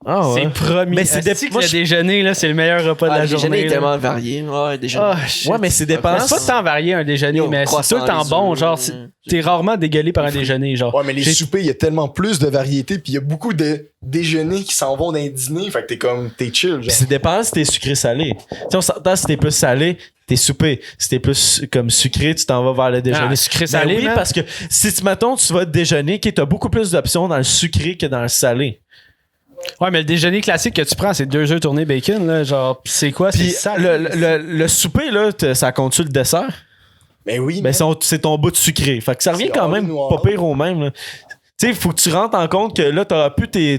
Ah C'est promis. Mais c'est Asti des- que moi, le je- déjeuner, là, c'est le meilleur repas de Ah, la le déjeuner journée. est là. tellement varié. Ouais, déjeuner. Ah, shit. Ouais, mais c'est Mais dépendant. c'est pas tant varié un déjeuner, Yo, mais c'est croissant, tout le temps les bon. œufs, Genre, t'es rarement dégueulé par un déjeuner. Genre, Ouais, mais les J'ai- soupers, il y a tellement plus de variétés, puis il y a beaucoup de déjeuners qui s'en vont dans les dîners, fait que t'es chill, Puis genre. c'est dépendant si t'es sucré salé. Tu sais, on s'entend si t'es plus salé, t'es soupé. Si t'es plus comme sucré, tu t'en vas vers le déjeuner. Ah, sucré Ben salé, oui, man. parce que si tu mettons, tu vas déjeuner, ok, t'as beaucoup plus d'options dans le sucré que dans le salé. Ouais, mais le déjeuner classique que tu prends, c'est 2 œufs tournés bacon. Là, genre, pis c'est quoi? C'est Puis ça. le souper, là, ça compte-tu le dessert? Ben oui, Ben c'est ton bout de sucré. Fait que ça revient C'est quand all même in one. pas pire au même. Là. Tu sais, faut que tu rentres en compte que là, t'auras plus tes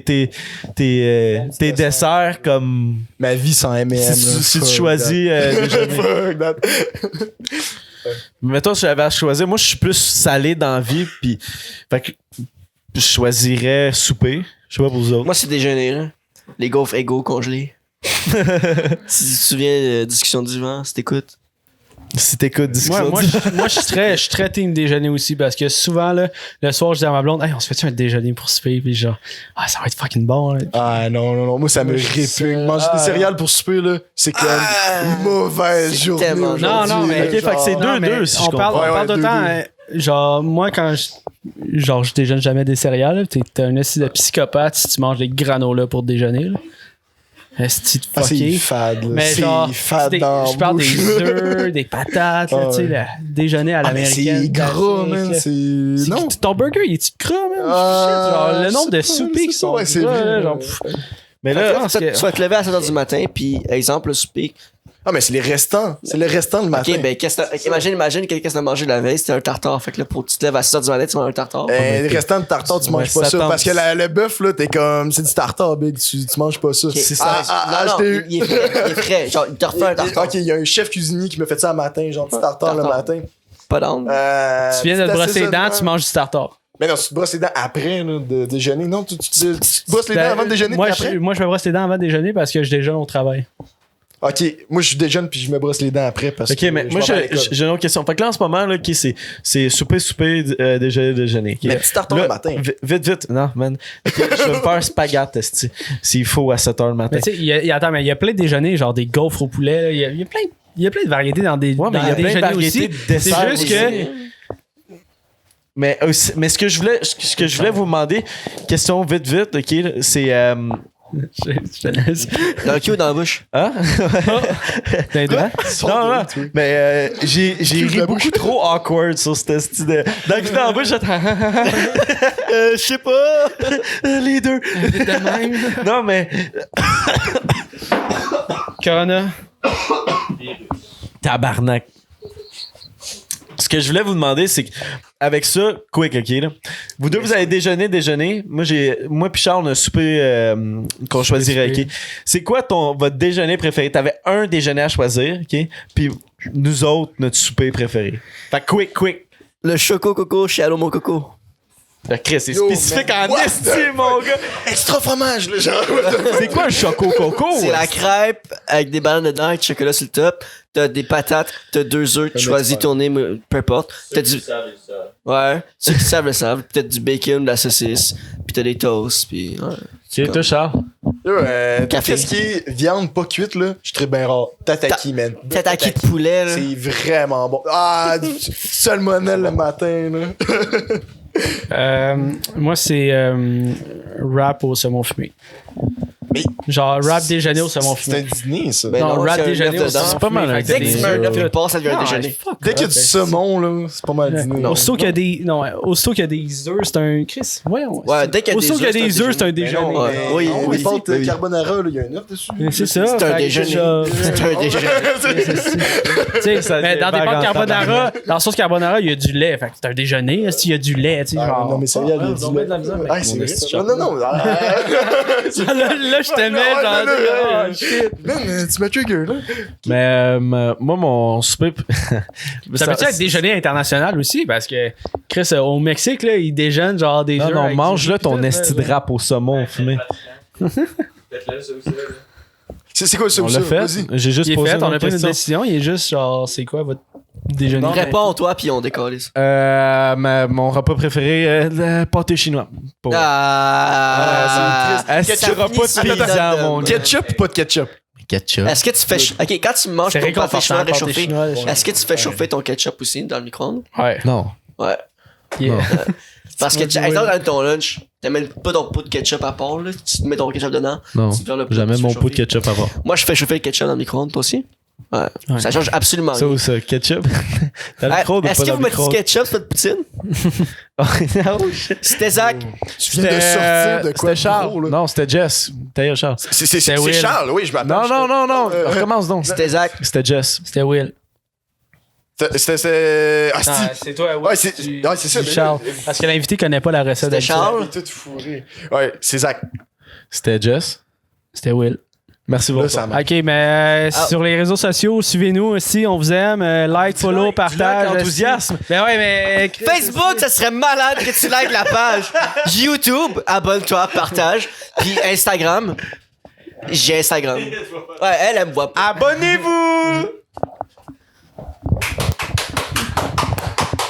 desserts comme ma vie sans M&M. si tu choisis déjeuner. Fuck that. Mettons, si j'avais à choisir, moi, je suis plus salé dans la vie, puis fait que je choisirais souper. Je sais pas pour vous autres. Moi, c'est déjeuner, là. Les gaufres égaux congelés. Si tu te souviens de Discussion du vent, si t'écoutes. Si t'écoutes discussion. Moi, je suis très team déjeuner aussi parce que souvent, là, le soir, je dis à ma blonde, hey, on se fait-tu un déjeuner pour souper? Puis genre, ah, ça va être fucking bon. Là. Ah non, moi ça me répugne. Manger des céréales pour souper, là, c'est comme une mauvaise c'est journée. tellement- aujourd'hui, Non, mais- là, ok, fait que c'est genre. deux. Non, mais si on je parle, comprends. on Ouais, parle ouais, d'autant, deux. genre, moi, quand je déjeune jamais des céréales, là, t'es un esti de psychopathe si tu manges des granolas pour déjeuner. Là. Esti de Ah, c'est fucké. fade, là. Mais C'est genre, fade c'est des- dans je parle la bouche. des œufs, des patates, là, Ah, tu sais, ouais. le déjeuner à Ah, mais l'américaine. c'est gras, man. classique, C'est. là. Non. Ton burger, il est-tu gras, man? Ah, Shit, genre, le nombre de je sais pas, soupers qui c'est ça, sont ouais, c'est gras, vrai, là, genre, ouais. pff. Mais Là, là, tu vas te lever à 7h du matin, puis exemple, le souper. Ah, mais c'est les restants. C'est le restant le matin. Ok, ben, imagine qu'est-ce que t'as mangé la veille, c'était un tartare. Fait que là, pour que tu te lèves à 6h du matin, tu manges un tartare. Les restants de tartare, tu manges pas ça. Parce que le bœuf, là, t'es comme. C'est du tartare, big. Tu manges pas ça. Ok. c'est ça. Non, je t'ai eu. il est frais, il est frais. Genre, il te refait un tartare. Ok, il y a un chef cuisinier qui me fait ça le matin, genre du tartare le Tartare. matin. Pas d'âme. Tu viens de te brosser les dents, tu manges du tartare. Mais non, tu te brosses les dents après là, de déjeuner. Non, tu te brosses les dents avant de déjeuner moi, puis après. moi, je me brosse les dents avant de déjeuner parce que je déjeune au travail. Ok, moi je déjeune puis je me brosse les dents après parce ok, que. mais je moi, m'en vais à l'école. j'ai une autre question. Fait que là, en ce moment, là, ok, c'est souper, déjeuner. ok. Mais petit tartare Là, le matin. Vite. Non, man. Ok, je vais me faire un spaghette, esti, s'il faut, à 7h le matin. Mais tu sais, attends, mais il y a plein de déjeuners, genre des gaufres au poulet. là. Il y a plein de variétés dans des, Ouais, mais dans il y a des plein de déjeuners variétés aussi. de C'est desserts juste aussi. que... Mais ce que je voulais vous demander, question vite, ok, c'est. Je te laisse. Dans le cul ou dans la bouche? Hein? T'as les doigts? Non, mais j'ai ri beaucoup trop awkward sur cette style de. Dans le cul dans la bouche, j'attends. Je sais pas. Les deux. Non, mais. Corona. Tabarnak. que je voulais vous demander, c'est qu'avec ça, quick, OK, là. Vous deux, vous allez déjeuner. Moi puis Charles, on a soupé qu'on choisirait, OK? C'est quoi votre déjeuner préféré? T'avais un déjeuner à choisir, OK? Puis nous autres, notre souper préféré. Fait que quick. Le choco coco chez Allo Mon Coco. Chris, c'est Yo, spécifique man, en what esti, the- mon gars! Extra fromage, là, genre. C'est quoi un choco coco? C'est la crêpe avec des bananes dedans, avec du chocolat sur le top. T'as des patates, t'as 2 œufs, tu choisis ton nez, peu importe. T'as du... Ouais, ceux qui savent le savent. Peut-être du bacon, de la saucisse, puis t'as des toasts, puis ouais. OK, toi, Charles? Yo, Café. qu'est-ce qui est viande pas cuite, là? Je suis bien rare. Tataki, man. Tataki de poulet, là. C'est vraiment bon. Ah, du salmonelle le matin, là. Moi, c'est wrap au saumon fumé. Mais- Genre wrap déjeuner au saumon C'est un fumé. dîner, ça. Ben Non, non, wrap c'est un déjeuner œuf au dedans. saumon C'est pas mal fumé. un Fait que Dès que tu dîner. mets un œuf tout. quelque part, ça devient un Ah, déjeuner. fuck Dès qu'il y a du off, saumon, là, c'est pas mal dîner. Non. Aussitôt qu'il y a des. Non, aussitôt qu'il y a des œufs, c'est un. Chris, ouais. Ouais, dès qu'il y a Aussitôt des qu'il y a œufs, des œufs, c'est un Mais déjeuner. non, Ouais. mais Oui, non, oui, les pâtes oui. carbonara, là, il y a un œuf dessus. C'est ça. C'est un fait que déjeuner. genre- C'est un déjeuner. Tu sais, Ça mais dans des débarque pâtes en carbonara, dans la sauce carbonara, il y a du lait. Fait que c'est un déjeuner. S'il y a du lait, tu sais, Ah, genre. non, mais ça y est, Ah, il vous dit avez de la misère avec Ah, mon c'est esti vrai. de Non. là, je te mets, genre. Oh, shit. Man, tu m'as trigger, là. Mais moi, mon souper... Ça peut être déjeuner international aussi, parce que Chris, au Mexique, là, ils déjeunent genre des Non, œufs non, avec mange du là ton pita, esti de là. rap au saumon fumé. Faites-le, ça aussi, là. C'est quoi ça? On ça? l'a fait. Vas-y. J'ai juste Il est posé fait, une on a autre pris une question. décision, il est juste genre, c'est quoi votre déjeuner? Réponds, toi, puis on décolle. Mon repas préféré, le pâté chinois. Pour- Ah, Est-ce qu'il y aura pas de paysan, mon gars? Ketchup ou pas de ketchup? Ketchup. Est-ce que tu fais. Ok, quand tu manges C'est ton pâté chinois réconfortant, pâté réchauffé, chinois. est-ce que tu fais chauffer ton ketchup aussi dans le micro-ondes? Ouais. Non. Ouais. Yeah. Parce que, Ouais, exemple, dans ton lunch, t'amènes pas ton pot de ketchup à part, là. Tu te mets ton ketchup dedans. Non. Tu fais le pot, Jamais tu mon fais pot de chauffer. ketchup avant. Moi, je fais chauffer le ketchup dans le micro-ondes, toi aussi? Ouais. Ouais. Ça change absolument Ça rien. ou ça? Ketchup? T'as le micro ou Est-ce pas que dans vous le mettez du micro? ketchup sur votre poutine? Oh, shit. C'était Zach. Tu viens de sortir de quoi? C'était Charles. gros, là? Non, c'était Jess. D'ailleurs, Charles. C'est Will. Charles, oui, je m'attends. Non. Recommence donc. C'était Zach. C'était Jess. C'était Will. C'était. Ah, si. c'est toi, Ouais, c'est ça. mais là, Charles. Parce que l'invité connaît pas la recette C'était d'habitude. Charles. il est tout fourré. Ouais, c'est Zach. C'était Jess. C'était Will. Merci Là, beaucoup. ça marche. Ok, mais sur les réseaux sociaux, suivez-nous aussi, on vous aime. Like, follow, partage. enthousiasme. Ben ouais, mais. Facebook, ça serait malade que tu likes la page. YouTube, abonne-toi, partage. Puis Instagram, j'ai Instagram. Ouais, elle me voit pas. Abonnez-vous!